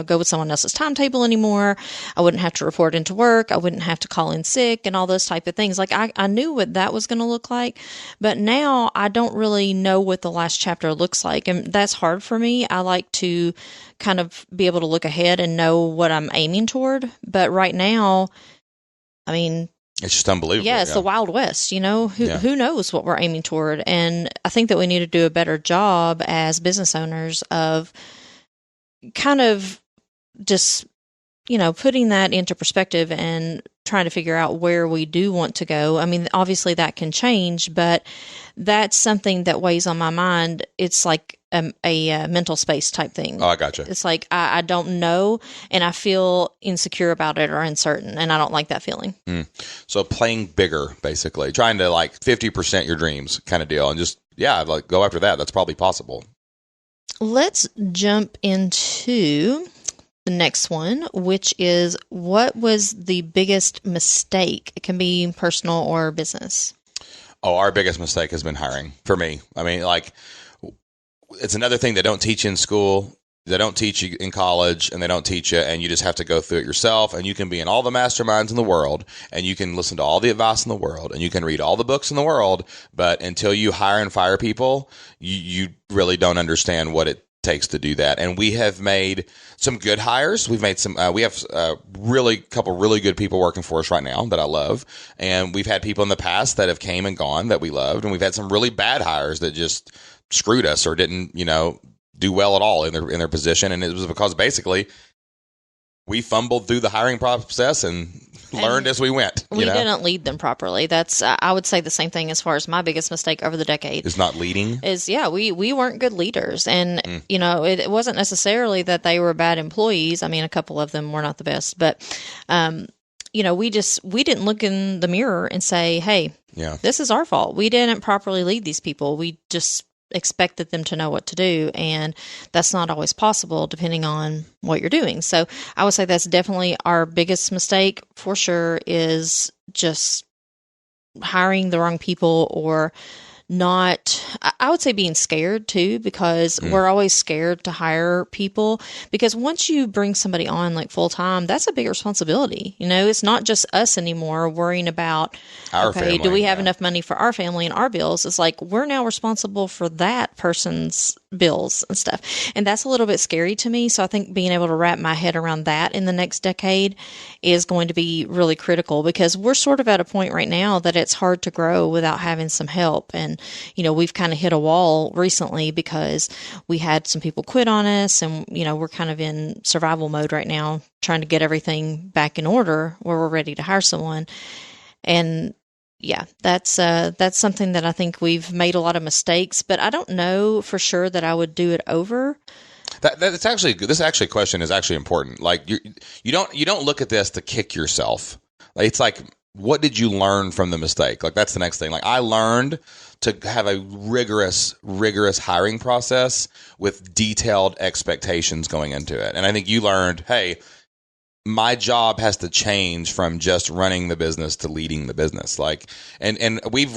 go with someone else's timetable anymore. I wouldn't have to report into work. I wouldn't have to call in sick and all those type of things. Like I knew what that was going to look like, but now I don't really know what the last chapter looks like. And that's hard for me. I like to kind of be able to look ahead and know what I'm aiming toward. But right now, I mean, it's just unbelievable. Yeah, it's the Wild West, who knows what we're aiming toward. And I think that we need to do a better job as business owners of kind of just, putting that into perspective and trying to figure out where we do want to go. I mean, obviously that can change, but that's something that weighs on my mind. It's like a mental space type thing. Oh, I gotcha. It's like I don't know, and I feel insecure about it or uncertain, and I don't like that feeling. So playing bigger, basically. Trying to 50% your dreams kind of deal, and just, go after that. That's probably possible. Let's jump into the next one, which is, what was the biggest mistake? It can be personal or business. Oh, our biggest mistake has been hiring for me. I mean, it's another thing they don't teach you in school. They don't teach you in college, and they don't teach you, and you just have to go through it yourself. And you can be in all the masterminds in the world, and you can listen to all the advice in the world, and you can read all the books in the world. But until you hire and fire people, you really don't understand what it takes to do that. And we have made some good hires. We've made some, we have couple really good people working for us right now that I love. And we've had people in the past that have came and gone that we loved. And we've had some really bad hires that just screwed us or didn't, do well at all in their position. And it was because basically we fumbled through the hiring process and learned as we went. We didn't lead them properly. That's, I would say the same thing as far as my biggest mistake over the decade. Is not leading? We weren't good leaders. And, it wasn't necessarily that they were bad employees. I mean, a couple of them were not the best. But, we didn't look in the mirror and say, hey, this is our fault. We didn't properly lead these people. We just expected them to know what to do, and that's not always possible depending on what you're doing. So I would say that's definitely our biggest mistake for sure, is just hiring the wrong people, or not, I would say being scared too, because we're always scared to hire people, because once you bring somebody on full time, that's a big responsibility. It's not just us anymore worrying about, our family, do we have enough money for our family and our bills? It's like, we're now responsible for that person's bills and stuff. And that's a little bit scary to me. So I think being able to wrap my head around that in the next decade is going to be really critical, because we're sort of at a point right now that it's hard to grow without having some help. And, we've kind of hit a wall recently because we had some people quit on us, and, we're kind of in survival mode right now, trying to get everything back in order where we're ready to hire someone. And that's something that I think we've made a lot of mistakes, but I don't know for sure that I would do it over. That's actually, this question is actually important. You don't look at this to kick yourself. It's like, what did you learn from the mistake? That's the next thing. I learned to have a rigorous hiring process with detailed expectations going into it. And I think you learned, hey, my job has to change from just running the business to leading the business. And we've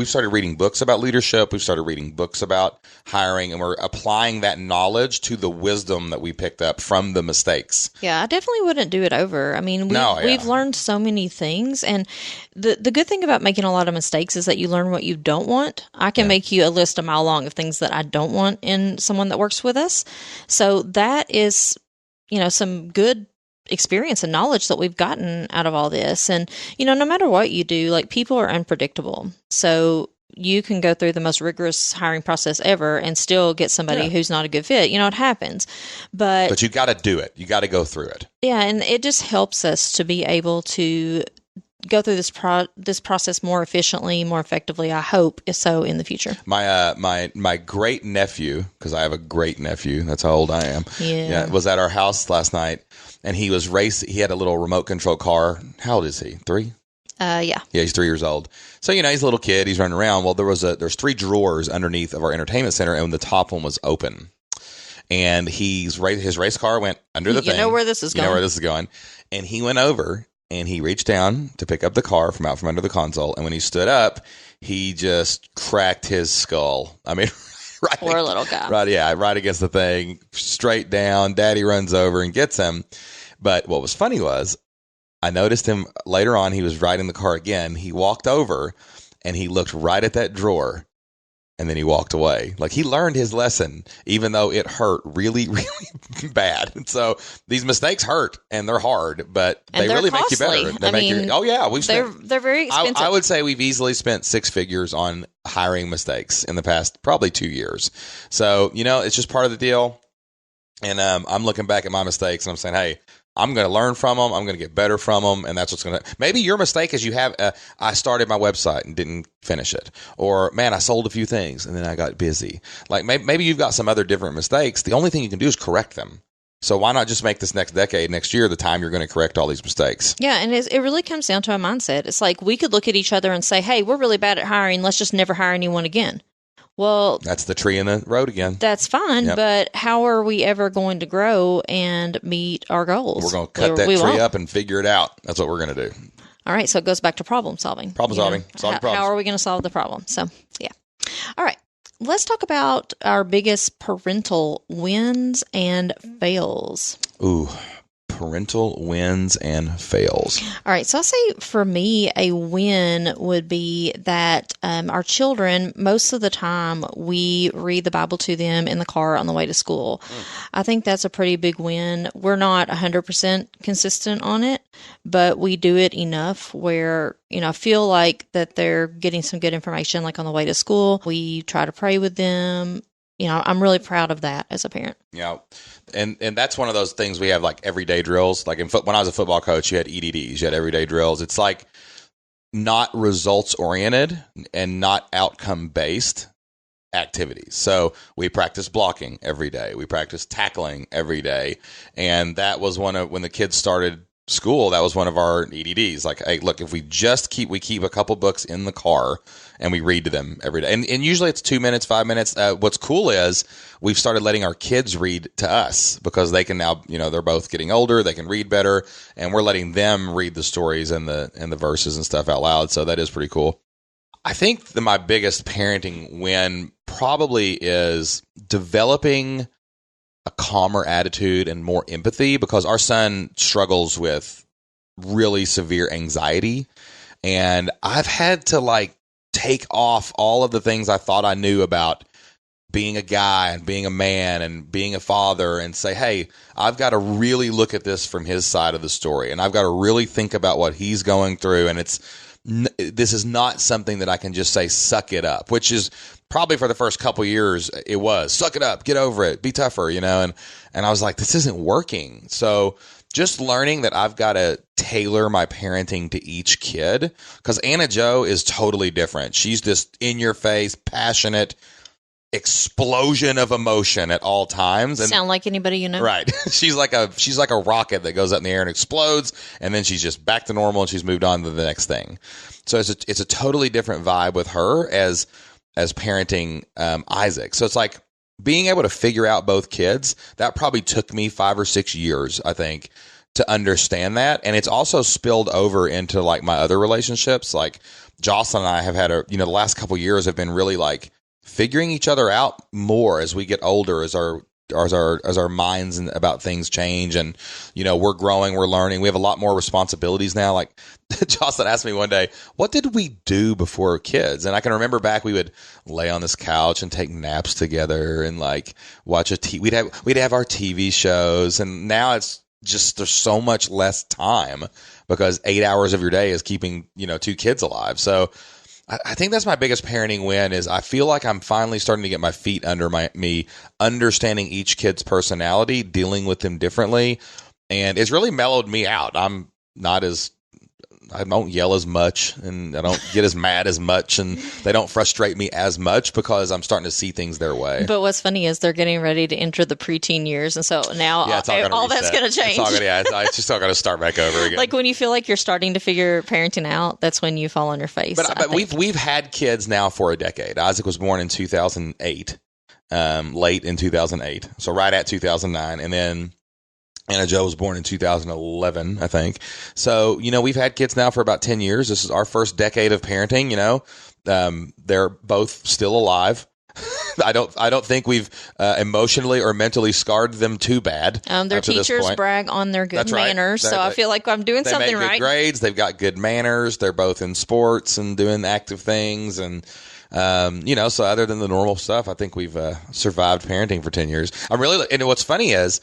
started reading books about leadership. We've started reading books about hiring, and we're applying that knowledge to the wisdom that we picked up from the mistakes. Yeah, I definitely wouldn't do it over. I mean, we've learned so many things, and the good thing about making a lot of mistakes is that you learn what you don't want. I can make you a list a mile long of things that I don't want in someone that works with us. So that is, some good experience and knowledge that we've gotten out of all this. And, no matter what you do, people are unpredictable. So you can go through the most rigorous hiring process ever and still get somebody who's not a good fit. It happens. But you got to do it. You got to go through it. Yeah. And it just helps us to be able to go through this process more efficiently, more effectively, I hope, so in the future. My great nephew, because I have a great nephew, that's how old I am. Yeah, was at our house last night, and he was he had a little remote control car. How old is he? 3? Yeah. Yeah, he's 3 years old. So, he's a little kid. He's running around. Well, there's 3 drawers underneath of our entertainment center, and the top one was open. And his race car went under the thing. You know where this is going. You know where this is going. And he went over, and he reached down to pick up the car from out from under the console. And when he stood up, he just cracked his skull. I mean, right. Poor little guy. Right against the thing, straight down. Daddy runs over and gets him. But what was funny was, I noticed him later on. He was riding the car again. He walked over and he looked right at that drawer, and then he walked away. Like, he learned his lesson, even though it hurt really, really bad. And so these mistakes hurt, and they're hard, but they really make you better. They're very expensive. I would say we've easily spent 6 figures on hiring mistakes in the past probably 2 years. So, it's just part of the deal. And I'm looking back at my mistakes, and I'm saying, hey, I'm going to learn from them. I'm going to get better from them. And that's what's going to, maybe your mistake is I started my website and didn't finish it. Or, man, I sold a few things and then I got busy. Like, maybe you've got some other different mistakes. The only thing you can do is correct them. So why not just make this next year, the time you're going to correct all these mistakes? Yeah. And it really comes down to a mindset. It's like, we could look at each other and say, hey, we're really bad at hiring. Let's just never hire anyone again. Well, that's the tree in the road again. That's fine, yep. But how are we ever going to grow and meet our goals? We're going to cut that tree up and figure it out. That's what we're going to do. All right, so it goes back to problem solving. Solving problems. How are we going to solve the problem? So, yeah. All right, let's talk about our biggest parental wins and fails. Ooh. Parental wins and fails. All right. So I'll say for me, a win would be that our children, most of the time, we read the Bible to them in the car on the way to school. I think that's a pretty big win. We're not 100% consistent on it, but we do it enough where, I feel like that they're getting some good information, like on the way to school. We try to pray with them. I'm really proud of that as a parent. Yeah. And that's one of those things we have, like everyday drills. Like when I was a football coach, you had EDDs, you had everyday drills. It's like not results oriented and not outcome based activities. So we practice blocking every day. We practice tackling every day. And that was when the kids started school, that was one of our EDDs. Like, hey, look, if we keep a couple books in the car and we read to them every day. And usually it's 2 minutes, 5 minutes. What's cool is we've started letting our kids read to us because they can now, they're both getting older. They can read better, and we're letting them read the stories and the verses and stuff out loud. So that is pretty cool. I think my biggest parenting win probably is developing a calmer attitude and more empathy, because our son struggles with really severe anxiety, and I've had to take off all of the things I thought I knew about being a guy and being a man and being a father and say, hey, I've got to really look at this from his side of the story, and I've got to really think about what he's going through. And this is not something that I can just say, suck it up, which is probably for the first couple years, it was suck it up, get over it, be tougher, and I was like, this isn't working. So just learning that I've got to tailor my parenting to each kid, because Anna Jo is totally different. She's just in your face, passionate, explosion of emotion at all times. And sound like anybody you know? Right. She's like a rocket that goes up in the air and explodes, and then she's just back to normal and she's moved on to the next thing. So it's a totally different vibe with her as parenting Isaac. So it's like being able to figure out both kids, that probably took me 5 or 6 years, I think, to understand that. And it's also spilled over into my other relationships. Like Jocelyn and I have had the last couple of years have been really figuring each other out more as we get older, as our minds and about things change, and we're growing, we're learning, we have a lot more responsibilities now. Like Jocelyn asked me one day, what did we do before kids? And I can remember back, we would lay on this couch and take naps together and watch we'd have our TV shows, and now it's just there's so much less time because 8 hours of your day is keeping 2 kids alive. So I think that's my biggest parenting win, is I feel like I'm finally starting to get my feet under me, understanding each kid's personality, dealing with them differently, and it's really mellowed me out. I'm not as don't yell as much, and I don't get as mad as much, and they don't frustrate me as much because I'm starting to see things their way. But what's funny is they're getting ready to enter the preteen years, and so now all that's going to change. It's just all going to start back over again. Like when you feel like you're starting to figure parenting out, that's when you fall on your face. But we've had kids now for a decade. Isaac was born in 2008, late in 2008, so right at 2009, and then Anna Jo was born in 2011, I think. So, we've had kids now for about 10 years. This is our first decade of parenting, They're both still alive. I don't think we've emotionally or mentally scarred them too bad. Their teachers brag on their good manners, so I feel like I'm doing something right. They make good grades. They've got good manners. They're both in sports and doing active things. And, so other than the normal stuff, I think we've survived parenting for 10 years. And what's funny is,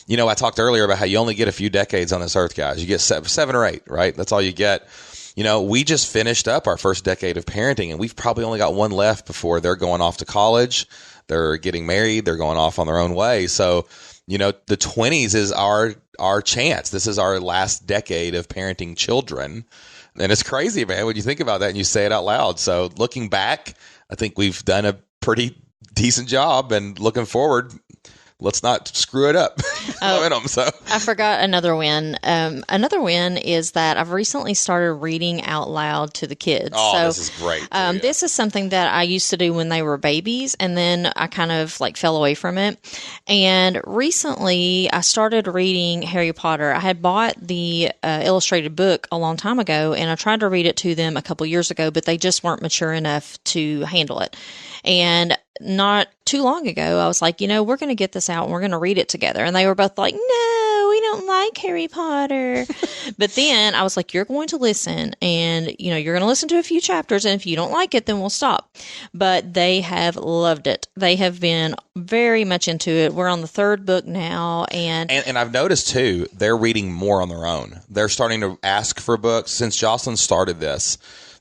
I talked earlier about how you only get a few decades on this earth, guys. You get seven or eight, right? That's all you get. We just finished up our first decade of parenting, and we've probably only got one left before they're going off to college. They're getting married. They're going off on their own way. So, the 20s is our chance. This is our last decade of parenting children. And it's crazy, man, when you think about that and you say it out loud. So looking back, I think we've done a pretty decent job, and looking forward, let's not screw it up. I forgot another win. Another win is that I've recently started reading out loud to the kids. Oh, this is great. This is something that I used to do when they were babies, and then I kind of fell away from it. And recently I started reading Harry Potter. I had bought the illustrated book a long time ago, and I tried to read it to them a couple years ago, but they just weren't mature enough to handle it. And not too long ago, I was like, we're going to get this out and we're going to read it together. And they were both like, no, we don't like Harry Potter. But then I was like, you're going to listen, and, you're going to listen to a few chapters. And if you don't like it, then we'll stop. But they have loved it. They have been very much into it. We're on the third book now. And I've noticed too, they're reading more on their own. They're starting to ask for books. Since Jocelyn started this,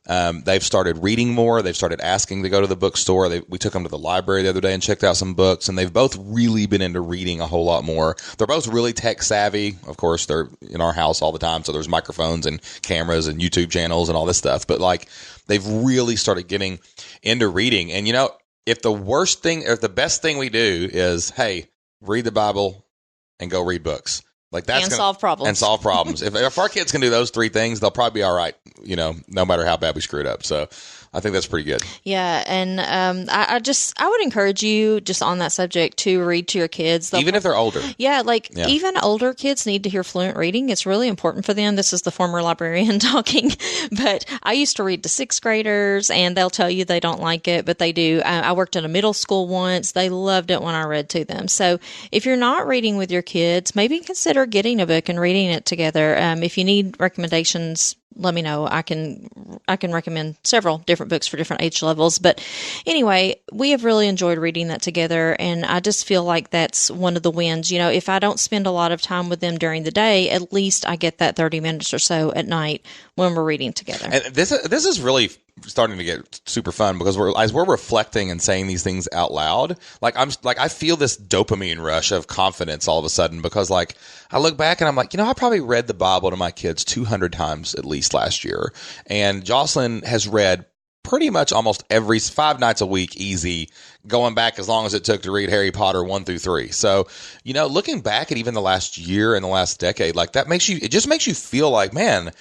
they've started reading more. They've started asking to go to the bookstore. We took them to the library the other day and checked out some books, and they've both really been into reading a whole lot more. They're both really tech savvy. Of course, they're in our house all the time, so there's microphones and cameras and YouTube channels and all this stuff. But they've really started getting into reading. And if the best thing we do is, hey, read the Bible and go read books. Solve problems. And solve problems. If our kids can do those three things, they'll probably be all right, no matter how bad we screwed up. So I think that's pretty good. Yeah. And I would encourage you, just on that subject, to read to your kids. Even if they're older. Yeah. Even older kids need to hear fluent reading. It's really important for them. This is the former librarian talking. But I used to read to sixth graders, and they'll tell you they don't like it, but they do. I worked at a middle school once. They loved it when I read to them. So if you're not reading with your kids, maybe consider getting a book and reading it together. If you need recommendations, let me know. I can recommend several different books for different age levels. But anyway, we have really enjoyed reading that together, and I just feel like that's one of the wins. If I don't spend a lot of time with them during the day, at least I get that 30 minutes or so at night when we're reading together. And this is really starting to get super fun, because as we're reflecting and saying these things out loud, I feel this dopamine rush of confidence all of a sudden, because I look back and I'm like, I probably read the Bible to my kids 200 times at least last year, and Jocelyn has read pretty much almost every 5 nights a week, easy, going back as long as it took to read Harry Potter 1 through 3. So, looking back at even the last year and the last decade, it just makes you feel like, man,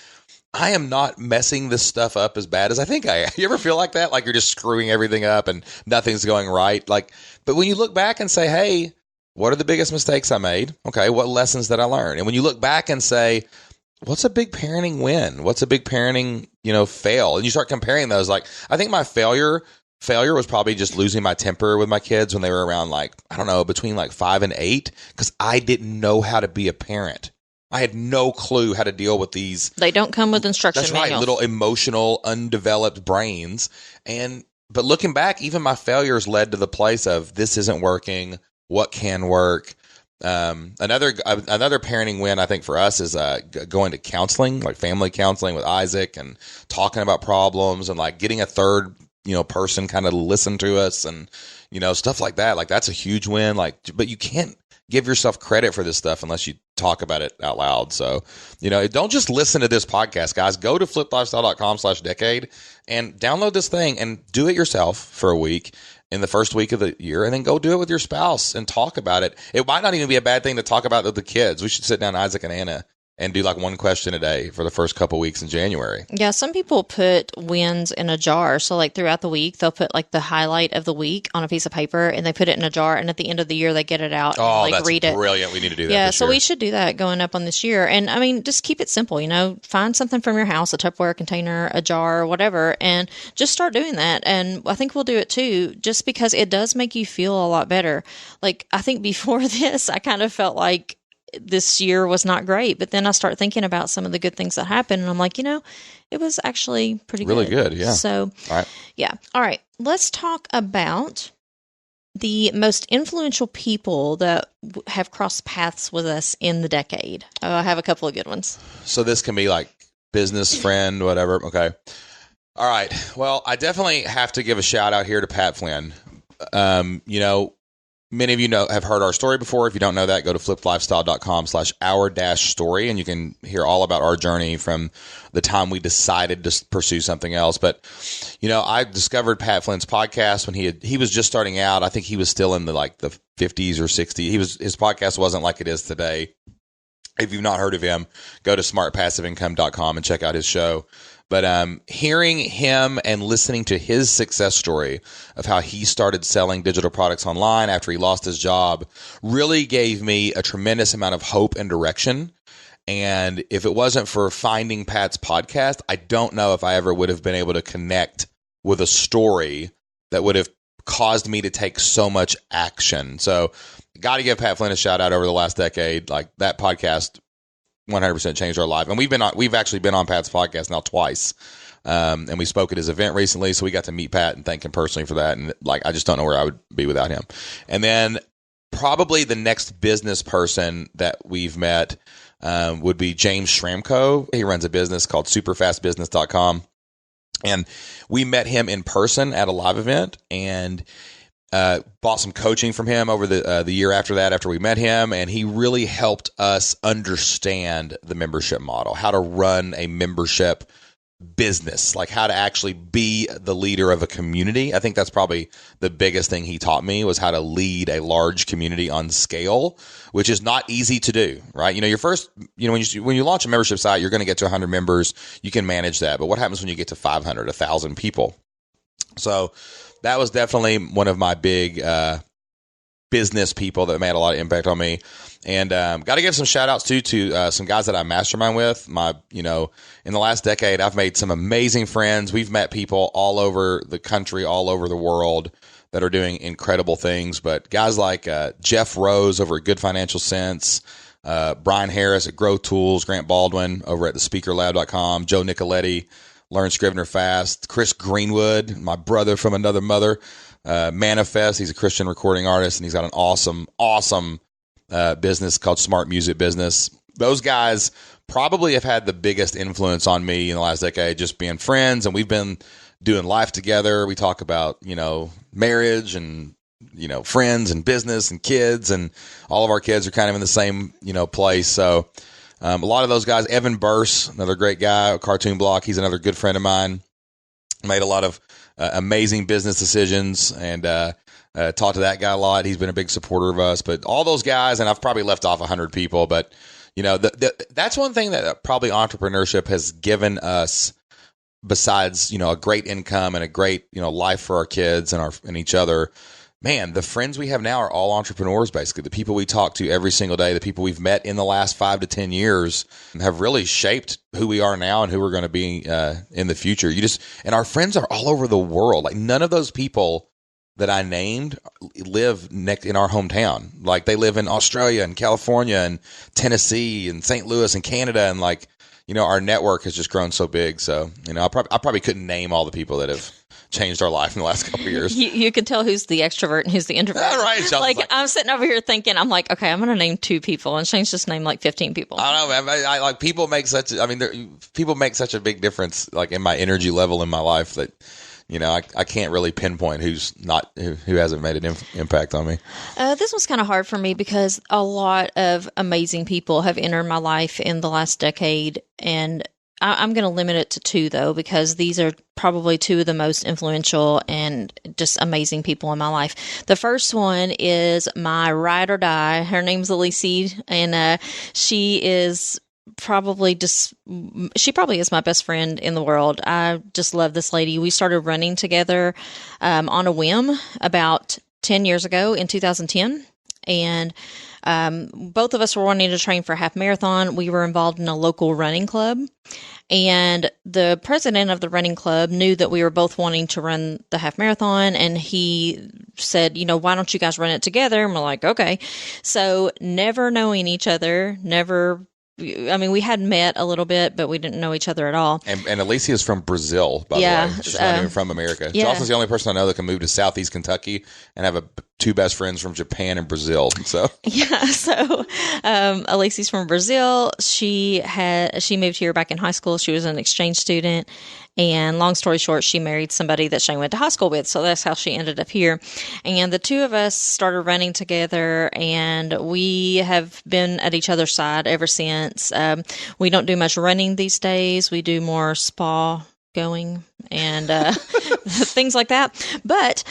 I am not messing this stuff up as bad as I think I am. You ever feel like that? Like you're just screwing everything up and nothing's going right? But when you look back and say, hey, what are the biggest mistakes I made? Okay, what lessons did I learn? And when you look back and say, what's a big parenting win? What's a big parenting, fail? And you start comparing those. I think my failure was probably just losing my temper with my kids when they were around between 5 and 8, because I didn't know how to be a parent. I had no clue how to deal with these. They don't come with instruction manuals. That's right, little emotional, undeveloped brains. But looking back, even my failures led to the place of, this isn't working. What can work? Another parenting win, I think, for us is going to counseling, family counseling with Isaac, and talking about problems, and getting a third person kind of listen to us, and stuff like that. That's a huge win. But you can't give yourself credit for this stuff unless you talk about it out loud. So, don't just listen to this podcast, guys. Go to fliplifestyle.com/decade and download this thing and do it yourself for a week in the first week of the year, and then go do it with your spouse and talk about it. It might not even be a bad thing to talk about with the kids. We should sit down, Isaac and Anna, and do like one question a day for the first couple weeks in January. Yeah, some people put wins in a jar. So like throughout the week, they'll put like the highlight of the week on a piece of paper and they put it in a jar. And at the end of the year, they get it out and that's read it. Brilliant. We need to do that. Yeah, this so year. we should do that going up on this year. And I mean, just keep it simple, find something from your house, a Tupperware container, a jar, whatever, and just start doing that. And I think we'll do it too, just because it does make you feel a lot better. Like I think before this, I kind of felt like this year was not great, but then I start thinking about some of the good things that happened, and I'm like, it was actually pretty really good. Yeah. So, all right. Yeah. All right. Let's talk about the most influential people that have crossed paths with us in the decade. I have a couple of good ones. So this can be like business friend, whatever. Okay. All right. Well, I definitely have to give a shout out here to Pat Flynn. Many of you have heard our story before. If you don't know that, go to fliplifestyle.com/our-story, and you can hear all about our journey from the time we decided to pursue something else. But, I discovered Pat Flynn's podcast when he was just starting out. I think he was still in the 50s or 60s. His podcast wasn't like it is today. If you've not heard of him, go to smartpassiveincome.com and check out his show. But hearing him and listening to his success story of how he started selling digital products online after he lost his job really gave me a tremendous amount of hope and direction. And if it wasn't for finding Pat's podcast, I don't know if I ever would have been able to connect with a story that would have caused me to take so much action. So got to give Pat Flynn a shout out over the last decade. Like that podcast 100% changed our life. And we've actually been on Pat's podcast now twice. And we spoke at his event recently, so we got to meet Pat and thank him personally for that. And I just don't know where I would be without him. And then probably the next business person that we've met would be James Schramko. He runs a business called superfastbusiness.com. And we met him in person at a live event and bought some coaching from him over the year after that, after we met him, and he really helped us understand the membership model, how to run a membership business, like how to actually be the leader of a community. I think that's probably the biggest thing he taught me was how to lead a large community on scale, which is not easy to do, right? Your first, when you launch a membership site, you're going to get to 100 members. You can manage that. But what happens when you get to 500, 1,000 people? So that was definitely one of my big business people that made a lot of impact on me. And got to give some shout outs too to some guys that I mastermind with. In the last decade, I've made some amazing friends. We've met people all over the country, all over the world that are doing incredible things. But guys like Jeff Rose over at Good Financial Sense, Brian Harris at Growth Tools, Grant Baldwin over at thespeakerlab.com, Joe Nicoletti, Learn Scrivener Fast, Chris Greenwood, my brother from another mother, Manifest. He's a Christian recording artist, and he's got an awesome business called Smart Music Business. Those guys probably have had the biggest influence on me in the last decade, just being friends, and we've been doing life together. We talk about, marriage and, friends and business and kids, and all of our kids are kind of in the same, place. So a lot of those guys, Evan Burse, another great guy, Cartoon Block, he's another good friend of mine, made a lot of amazing business decisions, and talked to that guy a lot. He's been a big supporter of us. But all those guys, and I've probably left off 100 people, but that's one thing that probably entrepreneurship has given us, besides a great income and a great life for our kids and each other. Man, the friends we have now are all entrepreneurs, basically. The people we talk to every single day, the people we've met in the last 5 to 10 years have really shaped who we are now and who we're going to be in the future. And our friends are all over the world. Like, none of those people that I named live in our hometown. Like, they live in Australia and California and Tennessee and St. Louis and Canada. And our network has just grown so big. So, I probably couldn't name all the people that have changed our life in the last couple of years. You can tell who's the extrovert and who's the introvert. All right. I'm sitting over here thinking, I'm like, okay, I'm going to name 2 people, and Shane's just named 15 people. I don't know, man. I people make such a big difference, like in my energy level in my life, that I can't really pinpoint who hasn't made an impact on me. This was kind of hard for me because a lot of amazing people have entered my life in the last decade, and I'm going to limit it to two, though, because these are probably two of the most influential and just amazing people in my life. The first one is my ride or die. Her name's Alicia, and she probably is my best friend in the world. I just love this lady. We started running together on a whim about 10 years ago in 2010, and both of us were wanting to train for a half marathon. We were involved in a local running club, and the president of the running club knew that we were both wanting to run the half marathon, and he said, why don't you guys run it together? And we're like, okay. So never knowing each other, we had met a little bit, but we didn't know each other at all. And Alicia is from Brazil, by the way. She's not even from America. She's also the only person I know that can move to Southeast Kentucky and have two best friends from Japan and Brazil. So Alicia's from Brazil. She moved here back in high school. She was an exchange student. And long story short, she married somebody that Shane went to high school with. So that's how she ended up here. And the two of us started running together, and we have been at each other's side ever since. We don't do much running these days. We do more spa going and things like that. But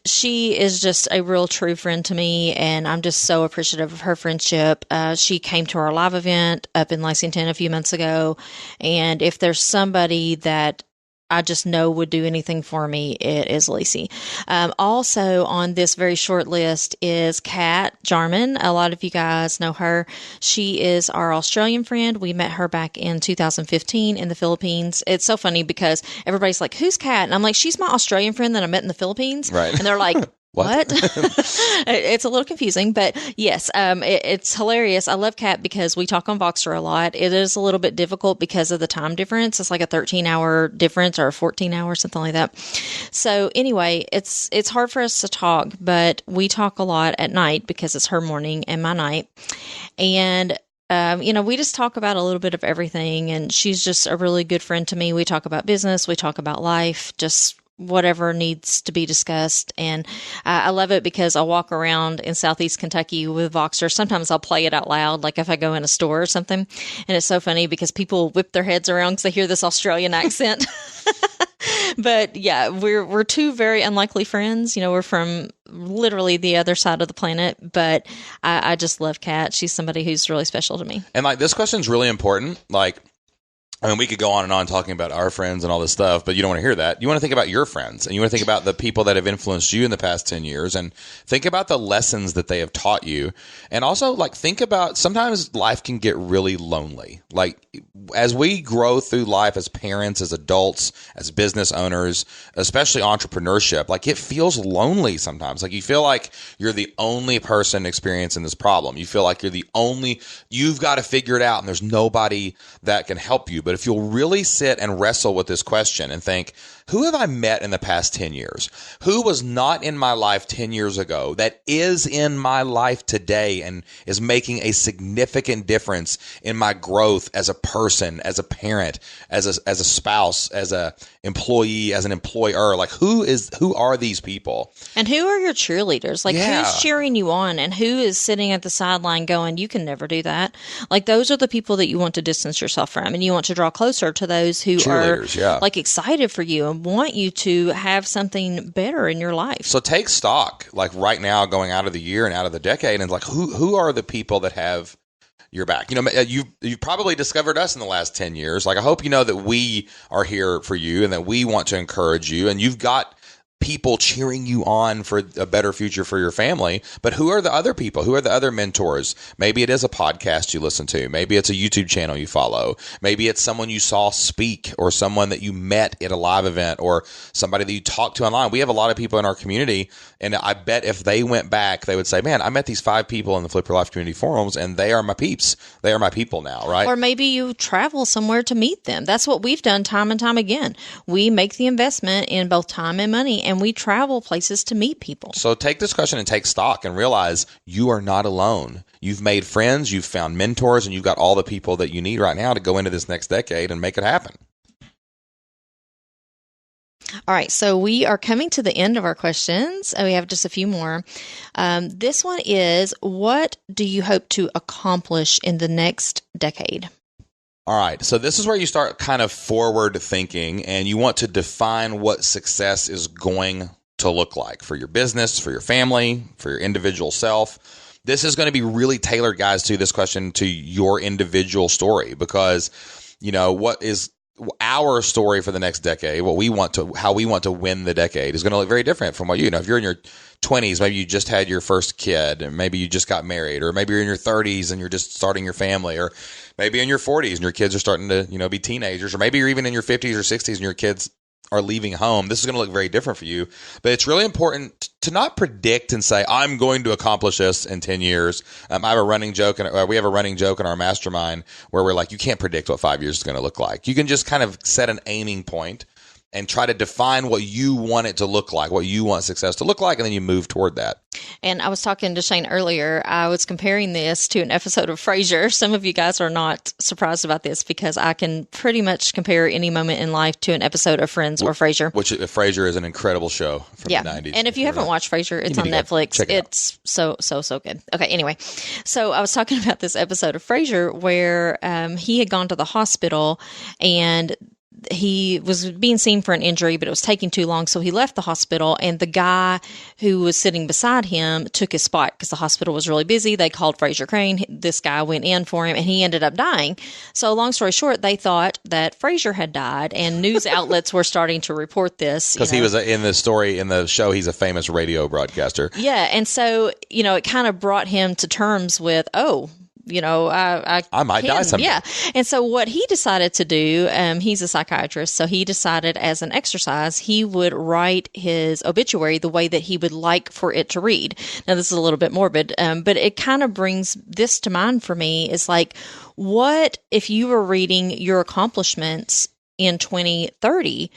she is just a real true friend to me, and I'm just so appreciative of her friendship. She came to our live event up in Lexington a few months ago, and if there's somebody that I just know would do anything for me, it is Lacey. Also on this very short list is Kat Jarman. A lot of you guys know her. She is our Australian friend. We met her back in 2015 in the Philippines. It's so funny because everybody's like, who's Kat? And I'm like, she's my Australian friend that I met in the Philippines. Right. And they're like, what? It's a little confusing, but yes, it's hilarious. I love Kat because we talk on Voxer a lot. It is a little bit difficult because of the time difference. It's like a 13-hour difference or a 14-hour, something like that. So anyway, it's hard for us to talk, but we talk a lot at night because it's her morning and my night. And we just talk about a little bit of everything, and she's just a really good friend to me. We talk about business, we talk about life, just whatever needs to be discussed. And I love it because I'll walk around in Southeast Kentucky with Voxer. Sometimes I'll play it out loud, like if I go in a store or something. And it's so funny because people whip their heads around because they hear this Australian accent. But yeah, we're two very unlikely friends. We're from literally the other side of the planet, but I just love Kat. She's somebody who's really special to me. And this question's really important. We could go on and on talking about our friends and all this stuff, but you don't want to hear that. You want to think about your friends, and you want to think about the people that have influenced you in the past 10 years, and think about the lessons that they have taught you. And also, think about sometimes life can get really lonely. As we grow through life as parents, as adults, as business owners, especially entrepreneurship, it feels lonely sometimes. You feel like you're the only person experiencing this problem. You feel like you've got to figure it out, and there's nobody that can help you. But if you'll really sit and wrestle with this question and think, who have I met in the past 10 years? Who was not in my life 10 years ago that is in my life today and is making a significant difference in my growth as a person, as a parent, as a spouse, as a employee, as an employer? Who are these people? And who are your cheerleaders? Who's cheering you on, and who is sitting at the sideline going, you can never do that? Those are the people that you want to distance yourself from, and you want to draw closer to those who are excited for you and want you to have something better in your life. So take stock, right now, going out of the year and out of the decade, and who are the people that have your back? You've probably discovered us in the last 10 years. I hope you know that we are here for you and that we want to encourage you, and you've got people cheering you on for a better future for your family. But who are the other people? Who are the other mentors? Maybe it is a podcast you listen to. Maybe it's a YouTube channel you follow. Maybe it's someone you saw speak, or someone that you met at a live event, or somebody that you talked to online. We have a lot of people in our community, and I bet if they went back, they would say, man, I met these 5 people in the Flip Your Life community forums, and they are my peeps. They are my people now, right? Or maybe you travel somewhere to meet them. That's what we've done time and time again. We make the investment in both time and money, and we travel places to meet people. So take this question and take stock and realize you are not alone. You've made friends, you've found mentors, and you've got all the people that you need right now to go into this next decade and make it happen. All right, so we are coming to the end of our questions. We have just a few more. This one is, what do you hope to accomplish in the next decade? All right, so this is where you start kind of forward thinking, and you want to define what success is going to look like for your business, for your family, for your individual self. This is going to be really tailored, guys, to this question, to your individual story, because, what is our story for the next decade, how we want to win the decade is going to look very different from what if you're in your 20s, maybe you just had your first kid, and maybe you just got married, or maybe you're in your 30s and you're just starting your family, or maybe in your 40s and your kids are starting to, be teenagers, or maybe you're even in your 50s or 60s and your kids are leaving home. This is going to look very different for you, but it's really important to not predict and say, I'm going to accomplish this in 10 years. I have a running joke, and we have a running joke in our mastermind where we're like, you can't predict what 5 years is going to look like. You can just kind of set an aiming point and try to define what you want it to look like, what you want success to look like, and then you move toward that. And I was talking to Shane earlier. I was comparing this to an episode of Frasier. Some of you guys are not surprised about this because I can pretty much compare any moment in life to an episode of Friends or Frasier. Which Frasier is an incredible show from the 90s. And if you haven't watched Frasier, it's on Netflix. It's so good. Okay, anyway. So I was talking about this episode of Frasier where he had gone to the hospital and he was being seen for an injury, but it was taking too long. So he left the hospital, and the guy who was sitting beside him took his spot because the hospital was really busy. They called Frasier Crane. This guy went in for him, and he ended up dying. So long story short, they thought that Frasier had died, and news outlets were starting to report this. Because he was in the story, in the show, he's a famous radio broadcaster. Yeah, and so, it kind of brought him to terms with, I might die someday. Yeah. And so what he decided to do, he's a psychiatrist, so he decided as an exercise, he would write his obituary the way that he would like for it to read. Now, this is a little bit morbid, but it kind of brings this to mind for me is like, what if you were reading your accomplishments in 2030?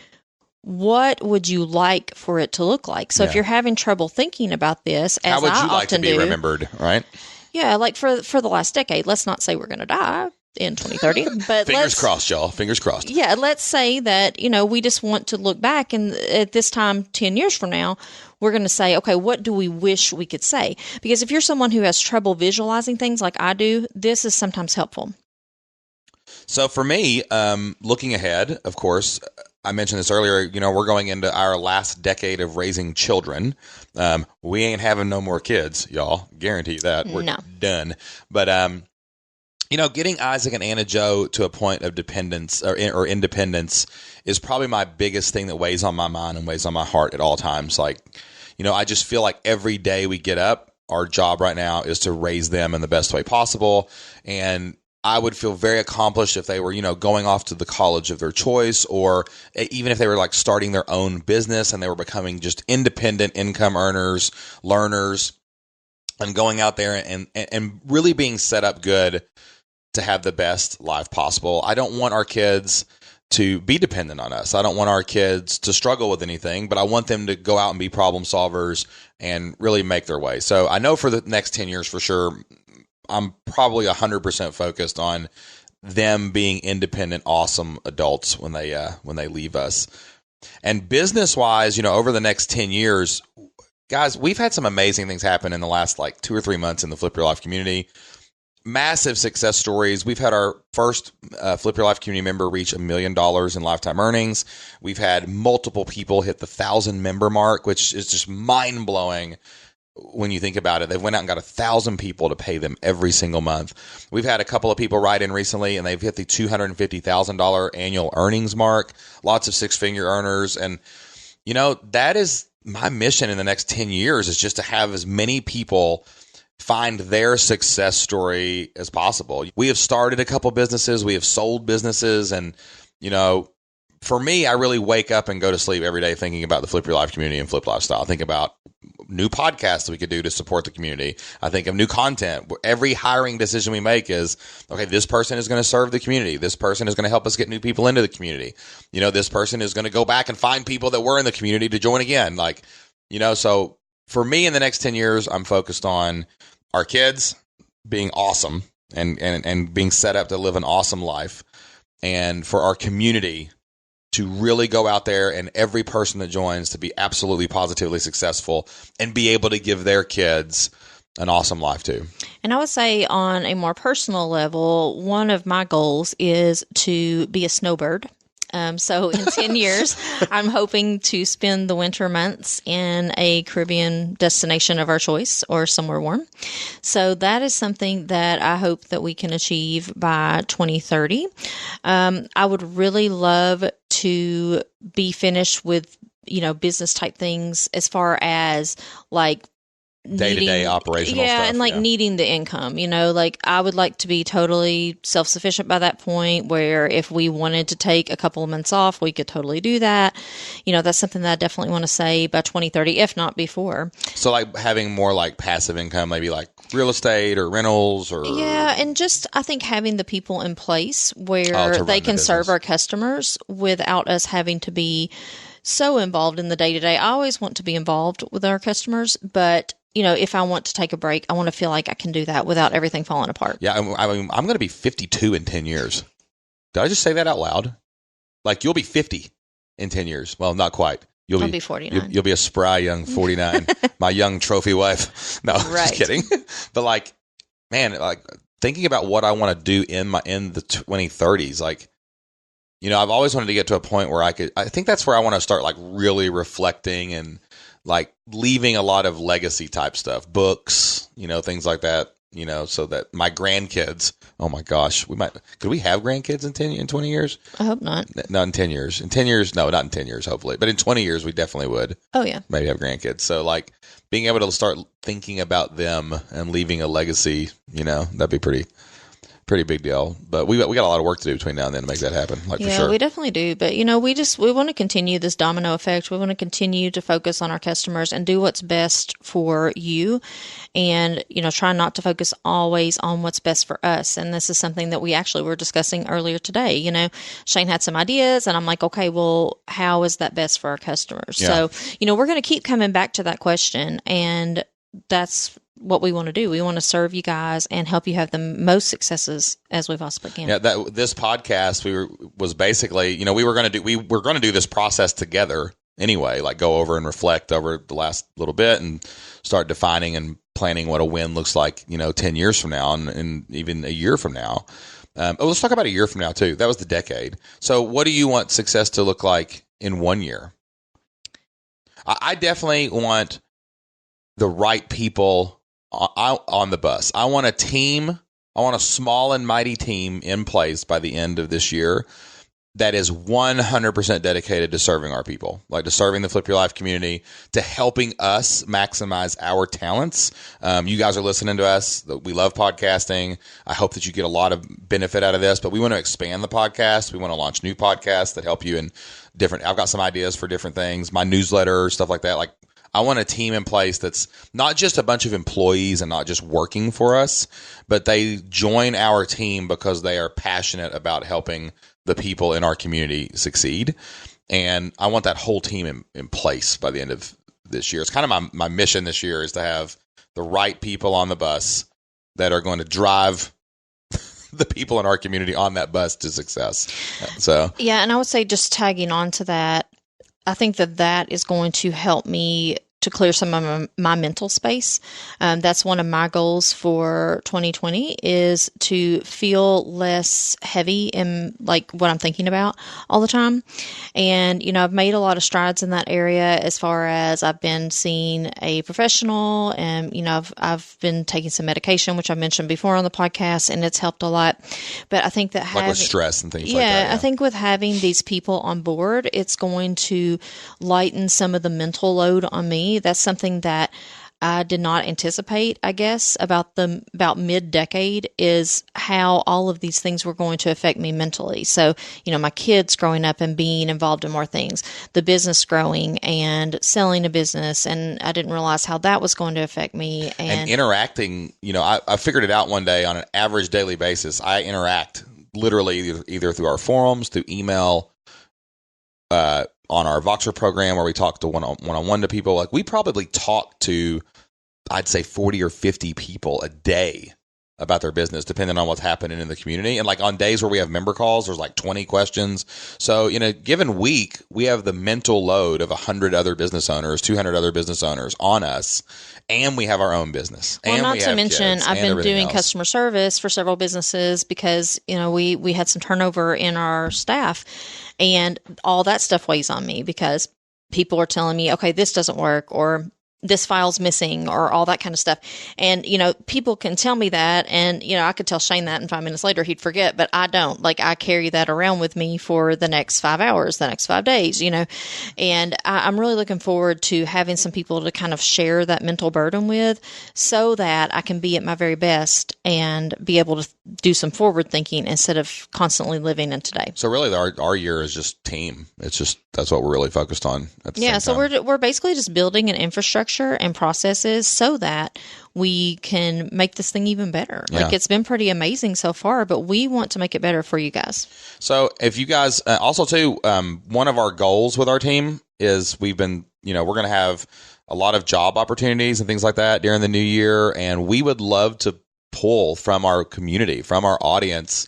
What would you like for it to look like? So if you're having trouble thinking about this, as how would I you like often to be do, remembered, right? Yeah, like for the last decade, let's not say we're going to die in 2030, but fingers crossed, y'all. Fingers crossed. Yeah, let's say that, we just want to look back, and at this time, 10 years from now, we're going to say, okay, what do we wish we could say? Because if you're someone who has trouble visualizing things like I do, this is sometimes helpful. So for me, looking ahead, of course, I mentioned this earlier, we're going into our last decade of raising children. We ain't having no more kids, y'all. Guarantee that. We're done. But, getting Isaac and Anna Jo to a point of dependence or independence is probably my biggest thing that weighs on my mind and weighs on my heart at all times. Like, I just feel like every day we get up, our job right now is to raise them in the best way possible. And I would feel very accomplished if they were, going off to the college of their choice, or even if they were like starting their own business and they were becoming just independent income earners, learners, and going out there and really being set up good to have the best life possible. I don't want our kids to be dependent on us. I don't want our kids to struggle with anything, but I want them to go out and be problem solvers and really make their way. So I know for the next 10 years for sure, I'm probably 100% focused on them being independent, awesome adults when they leave us. And business-wise, over the next 10 years, guys, we've had some amazing things happen in the last 2 or 3 months in the Flip Your Life community. Massive success stories. We've had our first Flip Your Life community member reach $1 million in lifetime earnings. We've had multiple people hit the 1,000 member mark, which is just mind-blowing. When you think about it, they went out and got 1,000 people to pay them every single month. We've had a couple of people write in recently, and they've hit the $250,000 annual earnings mark. Lots of six-figure earners. And, that is my mission in the next 10 years is just to have as many people find their success story as possible. We have started a couple businesses. We have sold businesses. And, for me, I really wake up and go to sleep every day thinking about the Flip Your Life community and Flip Lifestyle. I think about new podcasts we could do to support the community. I think of new content. Every hiring decision we make is, okay, this person is going to serve the community. This person is going to help us get new people into the community. This person is going to go back and find people that were in the community to join again. So for me in the next 10 years, I'm focused on our kids being awesome and being set up to live an awesome life. And for our community to really go out there and every person that joins to be absolutely positively successful and be able to give their kids an awesome life too. And I would say on a more personal level, one of my goals is to be a snowbird. So in 10 years, I'm hoping to spend the winter months in a Caribbean destination of our choice or somewhere warm. So that is something that I hope that we can achieve by 2030. I would really love to be finished with, business type things as far as like day-to-day operational stuff. And needing the income, I would like to be totally self-sufficient by that point where if we wanted to take a couple of months off, we could totally do that. That's something that I definitely want to say by 2030, if not before. So like having more like passive income, maybe like real estate or rentals or... Yeah, and just I think having the people in place where they can serve our customers without us having to be so involved in the day-to-day. I always want to be involved with our customers, but if I want to take a break, I want to feel like I can do that without everything falling apart. Yeah, I mean, I'm going to be 52 in 10 years. Did I just say that out loud? Like, you'll be 50 in 10 years. Well, not quite. I'll be 49. You'll be a spry young 49, my young trophy wife. No, just kidding. But like, man, like thinking about what I want to do in the 2030s, like, I've always wanted to get to a point where I think that's where I want to start like really reflecting and like leaving a lot of legacy type stuff, books, things like that, so that my grandkids, oh my gosh, could we have grandkids in 20 years? I hope not. Not in 10 years. In 10 years, no, not in 10 years, hopefully. But in 20 years, we definitely would. Oh, yeah. Maybe have grandkids. So like being able to start thinking about them and leaving a legacy, that'd be pretty big deal. But we got a lot of work to do between now and then to make that happen, for sure. Yeah, we definitely do. But, we want to continue this domino effect. We want to continue to focus on our customers and do what's best for you and, try not to focus always on what's best for us. And this is something that we actually were discussing earlier today. Shane had some ideas and I'm like, okay, well, how is that best for our customers? Yeah. So, we're going to keep coming back to that question, and that's what we want to do. We want to serve you guys and help you have the most successes as we possibly can. Yeah, this podcast was basically, we were going to do this process together anyway, like go over and reflect over the last little bit and start defining and planning what a win looks like, 10 years from now and even a year from now. Let's talk about a year from now too. That was the decade. So what do you want success to look like in 1 year? I definitely want the right people on the bus. I want a team. I want a small and mighty team in place by the end of this year that is 100% dedicated to serving our people, like to serving the Flip Your Life community, to helping us maximize our talents. You guys are listening to us. We love podcasting. I hope that you get a lot of benefit out of this, but we want to expand the podcast. We want to launch new podcasts that help you in different. I've got some ideas for different things, my newsletter, stuff like that. Like, I want a team in place that's not just a bunch of employees and not just working for us, but they join our team because they are passionate about helping the people in our community succeed. And I want that whole team in place by the end of this year. It's kind of my mission this year is to have the right people on the bus that are going to drive the people in our community on that bus to success. So, yeah. And I would say just tagging on to that, I think that is going to help me to clear some of my mental space. That's one of my goals for 2020 is to feel less heavy in like what I'm thinking about all the time. And, I've made a lot of strides in that area as far as I've been seeing a professional and, I've been taking some medication, which I mentioned before on the podcast, and it's helped a lot. But I think that like with stress and things like that. Yeah, I think with having these people on board, it's going to lighten some of the mental load on me. That's something that I did not anticipate, I guess, about mid-decade is how all of these things were going to affect me mentally. So, my kids growing up and being involved in more things, the business growing and selling a business, and I didn't realize how that was going to affect me. And interacting, I figured it out one day on an average daily basis. I interact literally either through our forums, through email, on our Voxer program where we talk to one-on-one to people. Like we probably talk to, I'd say 40 or 50 people a day about their business, depending on what's happening in the community. And like on days where we have member calls, there's like 20 questions. So in a given week, we have the mental load of 100 other business owners, 200 other business owners on us. And we have our own business. Well, and not we to have mention, kids I've and been everything doing else. customer service for several businesses because, we had some turnover in our staff, and all that stuff weighs on me because people are telling me, okay, this doesn't work, or this file's missing, or all that kind of stuff. And, people can tell me that, and, I could tell Shane that, and 5 minutes later he'd forget, but I don't. Like, I carry that around with me for the next 5 hours, the next 5 days, and I'm really looking forward to having some people to kind of share that mental burden with, so that I can be at my very best and be able to do some forward thinking instead of constantly living in today. So really our year is just team. It's just, that's what we're really focused on at the Yeah, same so time. we're basically just building an infrastructure and processes so that we can make this thing even better. Yeah. Like, it's been pretty amazing so far, but we want to make it better for you guys. So if you guys also too, one of our goals with our team is we're going to have a lot of job opportunities and things like that during the new year. And we would love to pull from our community, from our audience,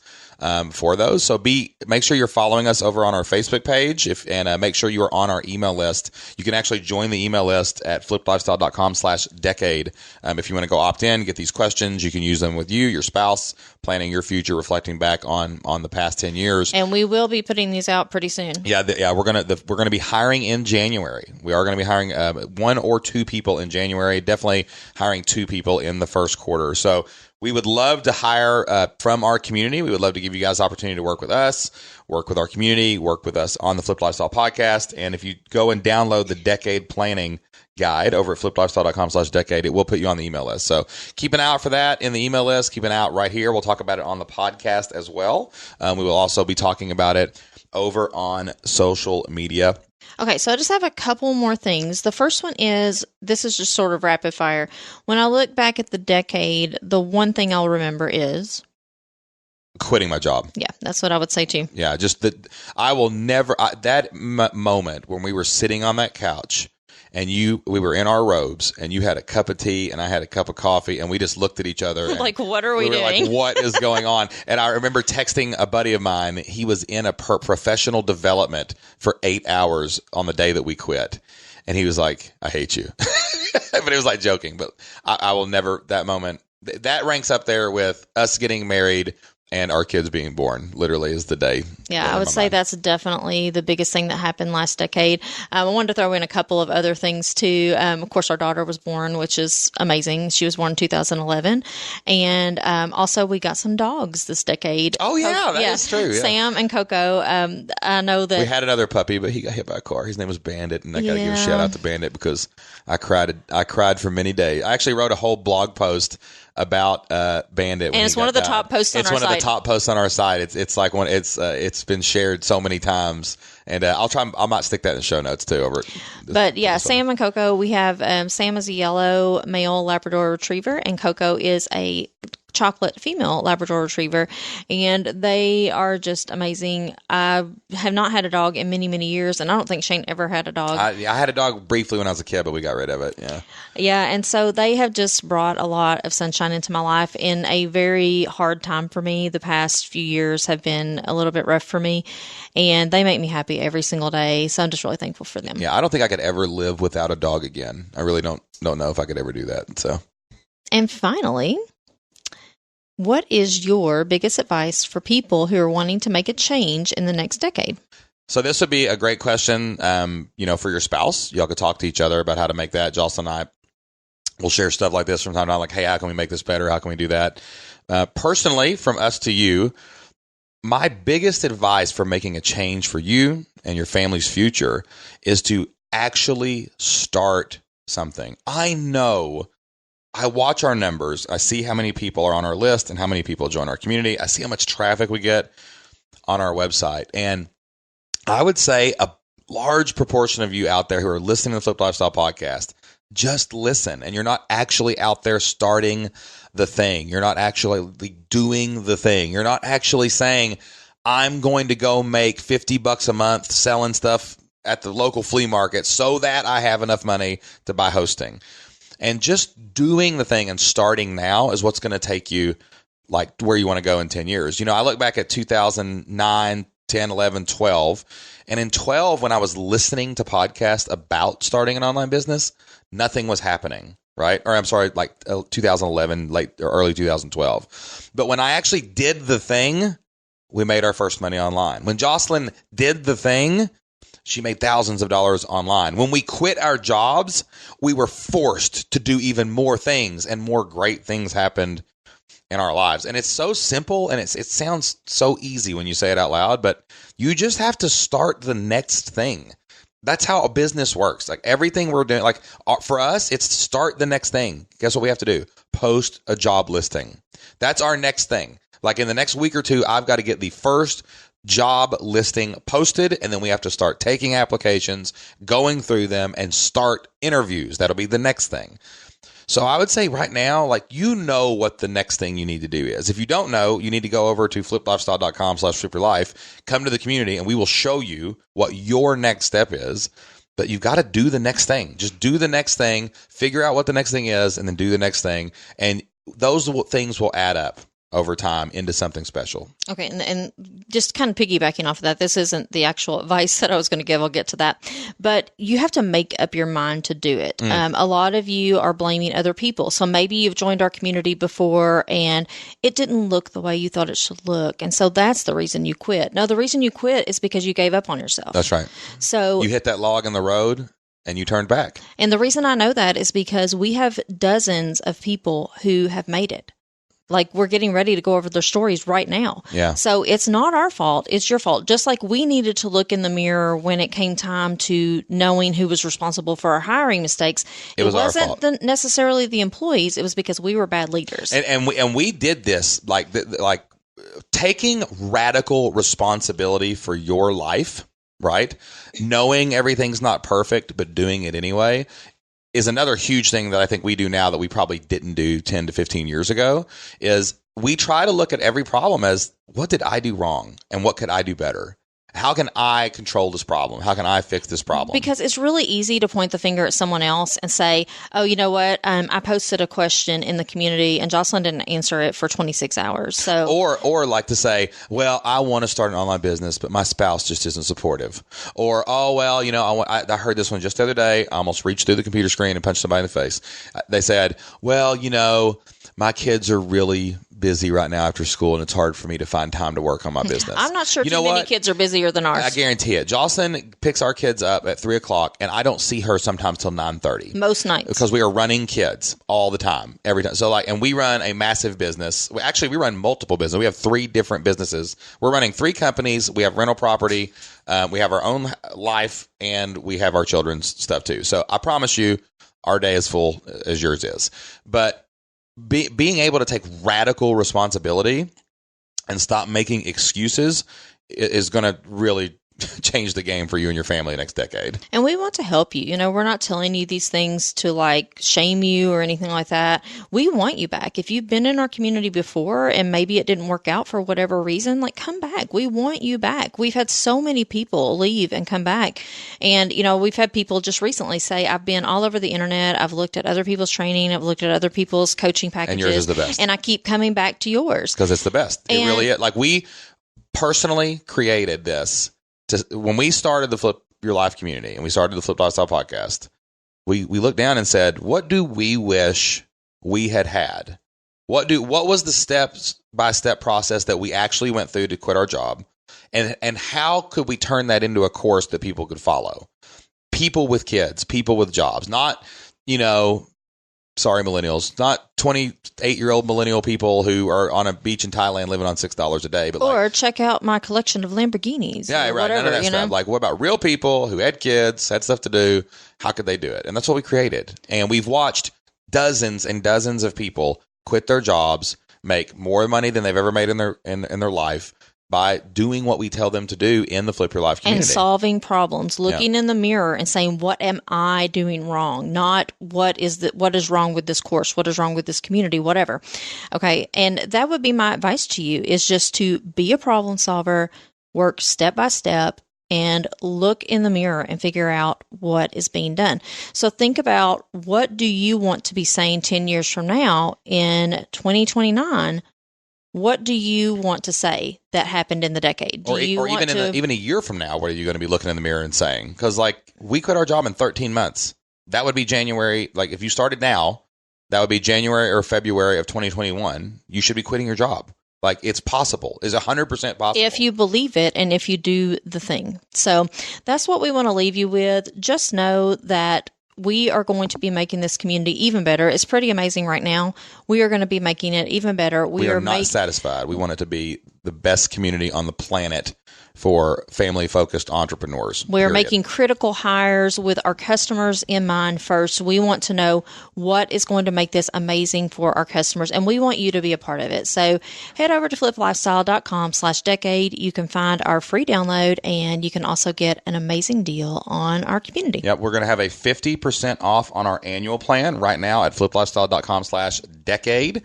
for those. So make sure you're following us over on our Facebook page and make sure you are on our email list. You can actually join the email list at flippedlifestyle.com/decade. If you want to go opt in, get these questions, you can use them with you, your spouse, planning your future, reflecting back on the past 10 years. And we will be putting these out pretty soon. Yeah. We're going to be hiring in January. We are going to be hiring 1 or 2 people in January, definitely hiring 2 people in the first quarter. So we would love to hire from our community. We would love to give you guys the opportunity to work with us, work with our community, work with us on the Flipped Lifestyle podcast. And if you go and download the Decade Planning Guide over at flippedlifestyle.com/decade, it will put you on the email list. So keep an eye out for that in the email list. Keep an eye out right here. We'll talk about it on the podcast as well. We will also be talking about it over on social media. Okay, so I just have a couple more things. The first one is, this is just sort of rapid fire. When I look back at the decade, the one thing I'll remember is quitting my job. Yeah, that's what I would say too. Yeah, just that I will never, that moment when we were sitting on that couch and we were in our robes and you had a cup of tea and I had a cup of coffee and we just looked at each other. Like, what are we were doing? Like, what is going on? And I remember texting a buddy of mine. He was in a professional development for 8 hours on the day that we quit. And he was like, I hate you. But it was like joking. But I will never, that moment, that ranks up there with us getting married and our kids being born. Literally is the day. Yeah, I would say that's definitely the biggest thing that happened last decade. I wanted to throw in a couple of other things too. Of course, our daughter was born, which is amazing. She was born in 2011. And also we got some dogs this decade. Oh, yeah, that is true. Yeah. Sam and Coco. I know that we had another puppy, but he got hit by a car. His name was Bandit, and I got to give a shout out to Bandit because I cried for many days. I actually wrote a whole blog post about Bandit, and it's one of the top posts on our site. It's one of the top posts on our site. It's like one. It's been shared so many times, and I might stick that in the show notes too. But yeah, Sam and Coco. We have Sam is a yellow male Labrador Retriever, and Coco is a chocolate female Labrador Retriever, and they are just amazing. I have not had a dog in many, many years, and I don't think Shane ever had a dog. I had a dog briefly when I was a kid, but we got rid of it. Yeah, and so they have just brought a lot of sunshine into my life in a very hard time for me. The past few years have been a little bit rough for me, and they make me happy every single day, so I'm just really thankful for them. Yeah, I don't think I could ever live without a dog again. I really don't know if I could ever do that. So, and finally, what is your biggest advice for people who are wanting to make a change in the next decade? So this would be a great question, for your spouse. Y'all could talk to each other about how to make that. Jocelyn and I will share stuff like this from time to time, like, hey, how can we make this better? How can we do that? Personally, from us to you, my biggest advice for making a change for you and your family's future is to actually start something. I watch our numbers. I see how many people are on our list and how many people join our community. I see how much traffic we get on our website. And I would say a large proportion of you out there who are listening to the Flipped Lifestyle podcast, just listen. And you're not actually out there starting the thing. You're not actually doing the thing. You're not actually saying, I'm going to go make $50 a month selling stuff at the local flea market so that I have enough money to buy hosting. And just doing the thing and starting now is what's going to take you like where you want to go in 10 years. You know, I look back at 2009, 10, 11, 12. And in 12, when I was listening to podcasts about starting an online business, nothing was happening, right? Or I'm sorry, like 2011, late or early 2012. But when I actually did the thing, we made our first money online. When Jocelyn did the thing, she made thousands of dollars online. When we quit our jobs, we were forced to do even more things, and more great things happened in our lives. And it's so simple, and it sounds so easy when you say it out loud, but you just have to start the next thing. That's how a business works. Like everything we're doing, like for us, it's start the next thing. Guess what we have to do? Post a job listing. That's our next thing. Like in the next week or two, I've got to get the first job listing posted, and then we have to start taking applications, going through them, and start interviews. That'll be the next thing. So I would say right now, like, you know what the next thing you need to do is. If you don't know, you need to go over to fliplifestyle.com/flipyourlife, come to the community, and we will show you what your next step is. But you've got to do the next thing. Just do the next thing, figure out what the next thing is, and then do the next thing. And those things will add up over time into something special. Okay, and just kind of piggybacking off of that, this isn't the actual advice that I was going to give. I'll get to that. But you have to make up your mind to do it. A lot of you are blaming other people. So maybe you've joined our community before and it didn't look the way you thought it should look. And so that's the reason you quit. No, the reason you quit is because you gave up on yourself. That's right. So you hit that log in the road and you turned back. And the reason I know that is because we have dozens of people who have made it. Like, we're getting ready to go over their stories right now. Yeah. So it's not our fault. It's your fault. Just like we needed to look in the mirror when it came time to knowing who was responsible for our hiring mistakes. It wasn't necessarily the employees. It was because we were bad leaders. And we did this like taking radical responsibility for your life, right? Knowing everything's not perfect, but doing it anyway, is another huge thing that I think we do now that we probably didn't do 10 to 15 years ago. Is we try to look at every problem as, what did I do wrong and what could I do better? How can I control this problem? How can I fix this problem? Because it's really easy to point the finger at someone else and say, oh, you know what? I posted a question in the community and Jocelyn didn't answer it for 26 hours. So, or like to say, well, I want to start an online business, but my spouse just isn't supportive. Or, oh, well, you know, I heard this one just the other day. I almost reached through the computer screen and punched somebody in the face. They said, well, you know, my kids are really busy right now after school, and it's hard for me to find time to work on my business. I'm not sure too many kids are busier than ours. I guarantee it. Jocelyn picks our kids up at 3:00, and I don't see her sometimes till 9:30. Most nights. Because we are running kids all the time, every time. So and we run a massive business. Actually, we run multiple businesses. We have 3 different businesses. We're running 3 companies. We have rental property. We have our own life, and we have our children's stuff too. So I promise you, our day is full as yours is. But being able to take radical responsibility and stop making excuses is going to really change the game for you and your family next decade. And we want to help you. You know, we're not telling you these things to like shame you or anything like that. We want you back. If you've been in our community before and maybe it didn't work out for whatever reason, like, come back. We want you back. We've had so many people leave and come back. And, you know, we've had people just recently say, I've been all over the internet. I've looked at other people's training. I've looked at other people's coaching packages. And yours is the best. And I keep coming back to yours. Because it's the best. It really is. Like, we personally created this. When we started the Flip Your Life community and we started the Flip Lifestyle podcast, we looked down and said, what do we wish we had? What was the step-by-step process that we actually went through to quit our job? And how could we turn that into a course that people could follow? People with kids, people with jobs, not, you know, sorry, millennials, not 28-year-old millennial people who are on a beach in Thailand living on $6 a day. But or check out my collection of Lamborghinis. Yeah, right. Whatever, none of that stuff. Like, what about real people who had kids, had stuff to do? How could they do it? And that's what we created. And we've watched dozens and dozens of people quit their jobs, make more money than they've ever made in their life, by doing what we tell them to do in the Flip Your Life community. And solving problems, looking in the mirror and saying, what am I doing wrong? Not what is wrong with this course? What is wrong with this community? Whatever. Okay. And that would be my advice to you, is just to be a problem solver, work step by step, and look in the mirror and figure out what is being done. So think about, what do you want to be saying 10 years from now in 2029 what do you want to say that happened in the decade? Do you want even a year from now, what are you going to be looking in the mirror and saying? Because like we quit our job in 13 months. That would be January. Like if you started now, that would be January or February of 2021. You should be quitting your job. Like it's possible. It's 100% possible. If you believe it and if you do the thing. So that's what we want to leave you with. Just know that we are going to be making this community even better. It's pretty amazing right now. We are going to be making it even better. We are not satisfied. We want it to be the best community on the planet for family-focused entrepreneurs. We're making critical hires with our customers in mind first. We want to know what is going to make this amazing for our customers, and we want you to be a part of it. So head over to fliplifestyle.com/decade. You can find our free download, and you can also get an amazing deal on our community. Yep, we're going to have a 50% off on our annual plan right now at fliplifestyle.com/decade.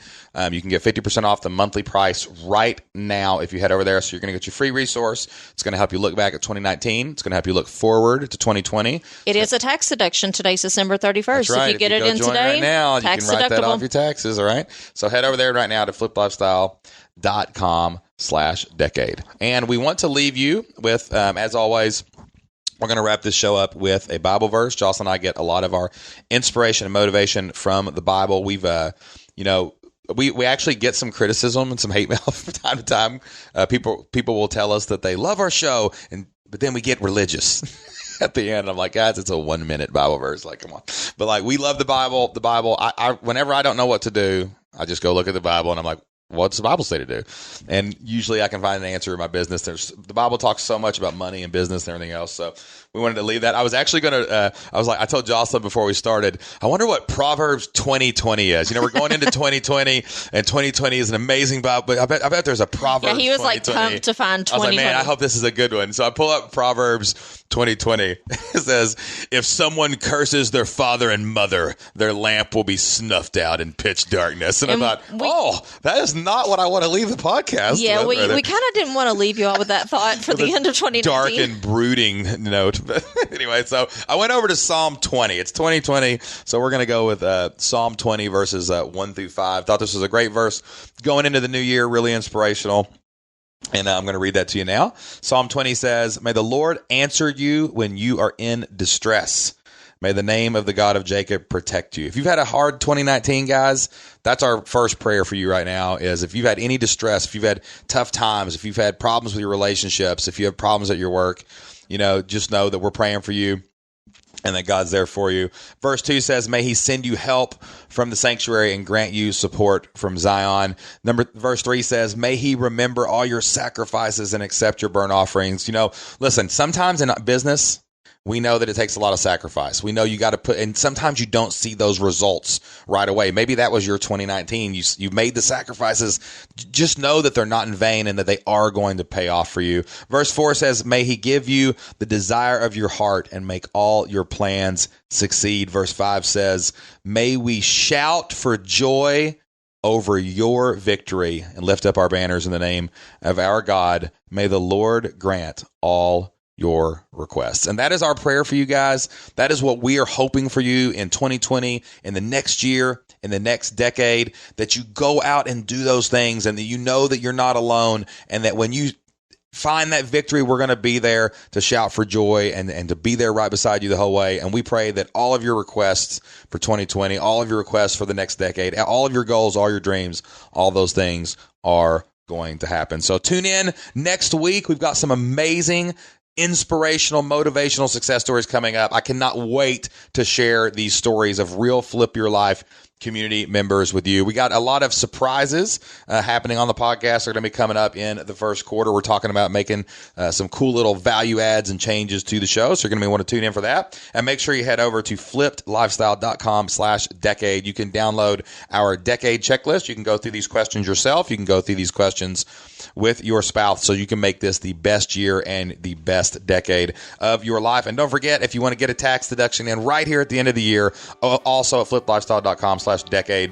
You can get 50% off the monthly price right now if you head over there. So you're going to get your free resource. It's going to help you look back at 2019. It's going to help you look forward to 2020. It is a tax deduction. Today's December 31st. That's right. If you get it in today, right now, tax you can write deductible. that off your taxes. All right. So head over there right now to fliplifestyle.com/decade. And we want to leave you with, as always, we're going to wrap this show up with a Bible verse. Jocelyn and I get a lot of our inspiration and motivation from the Bible. We've, we actually get some criticism and some hate mail from time to time. People will tell us that they love our show, but then we get religious at the end. I'm like, guys, it's a 1-minute Bible verse. Like, come on. But like, we love the Bible. The Bible. I whenever I don't know what to do, I just go look at the Bible and I'm like, what's the Bible say to do? And usually I can find an answer in my business. The Bible talks so much about money and business and everything else. So we wanted to leave that. I was actually going to, I told Jocelyn before we started, I wonder what Proverbs 2020 is. We're going into 2020 and 2020 is an amazing Bible, but I bet there's a Proverbs. Yeah, he was like pumped to find 2020. I was like, man, I hope this is a good one. So I pull up Proverbs 2020. It says, if someone curses their father and mother, their lamp will be snuffed out in pitch darkness. And I thought, that is not what I want to leave the podcast. Yeah, we kind of didn't want to leave you all with that thought for the end of 2019. Dark and brooding note. But anyway, so I went over to Psalm 20. It's 2020, so we're going to go with Psalm 20 verses 1 through 5. Thought this was a great verse going into the new year, really inspirational. And I'm going to read that to you now. Psalm 20 says, may the Lord answer you when you are in distress. May the name of the God of Jacob protect you. If you've had a hard 2019, guys, that's our first prayer for you right now is if you've had any distress, if you've had tough times, if you've had problems with your relationships, if you have problems at your work, just know that we're praying for you and that God's there for you. Verse 2 says, may he send you help from the sanctuary and grant you support from Zion. Verse 3 says, may he remember all your sacrifices and accept your burnt offerings. Listen, sometimes in business, we know that it takes a lot of sacrifice. We know you got to and sometimes you don't see those results right away. Maybe that was your 2019. You made the sacrifices. Just know that they're not in vain and that they are going to pay off for you. Verse 4 says, may he give you the desire of your heart and make all your plans succeed. Verse 5 says, may we shout for joy over your victory and lift up our banners in the name of our God. May the Lord grant all your requests. And that is our prayer for you guys. That is what we are hoping for you in 2020, in the next year, in the next decade, that you go out and do those things and that you know that you're not alone and that when you find that victory, we're going to be there to shout for joy and to be there right beside you the whole way. And we pray that all of your requests for 2020, all of your requests for the next decade, all of your goals, all your dreams, all those things are going to happen. So tune in next week. We've got some amazing inspirational, motivational success stories coming up. I cannot wait to share these stories of real Flip Your Life community members with you. We got a lot of surprises happening on the podcast. They're going to be coming up in the first quarter. We're talking about making some cool little value adds and changes to the show. So you're going to want to tune in for that. And make sure you head over to flippedlifestyle.com/decade. You can download our decade checklist. You can go through these questions yourself. You can go through these questions with your spouse so you can make this the best year and the best decade of your life. And don't forget, if you want to get a tax deduction in right here at the end of the year, also at flippedlifestyle.com/decade,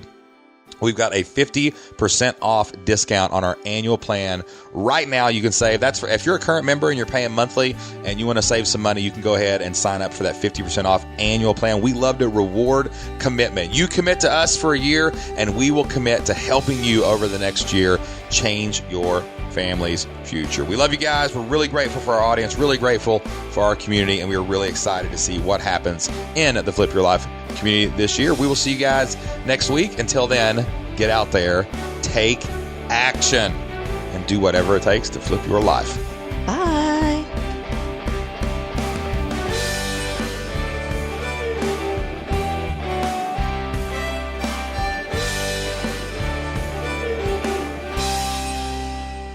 we've got a 50% off discount on our annual plan right now. You can save. That's for if you're a current member and you're paying monthly and you want to save some money, you can go ahead and sign up for that 50% off annual plan. We love to reward commitment. You commit to us for a year and we will commit to helping you over the next year change your family's future. We love you guys. We're really grateful for our audience, really grateful for our community, and we are really excited to see what happens in the Flip Your Life community this year. We will see you guys next week. Until then, get out there, take action, and do whatever it takes to flip your life. Bye.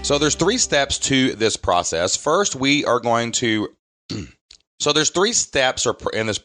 So there's 3 steps to this process. First, we are going to... So there's 3 steps in this...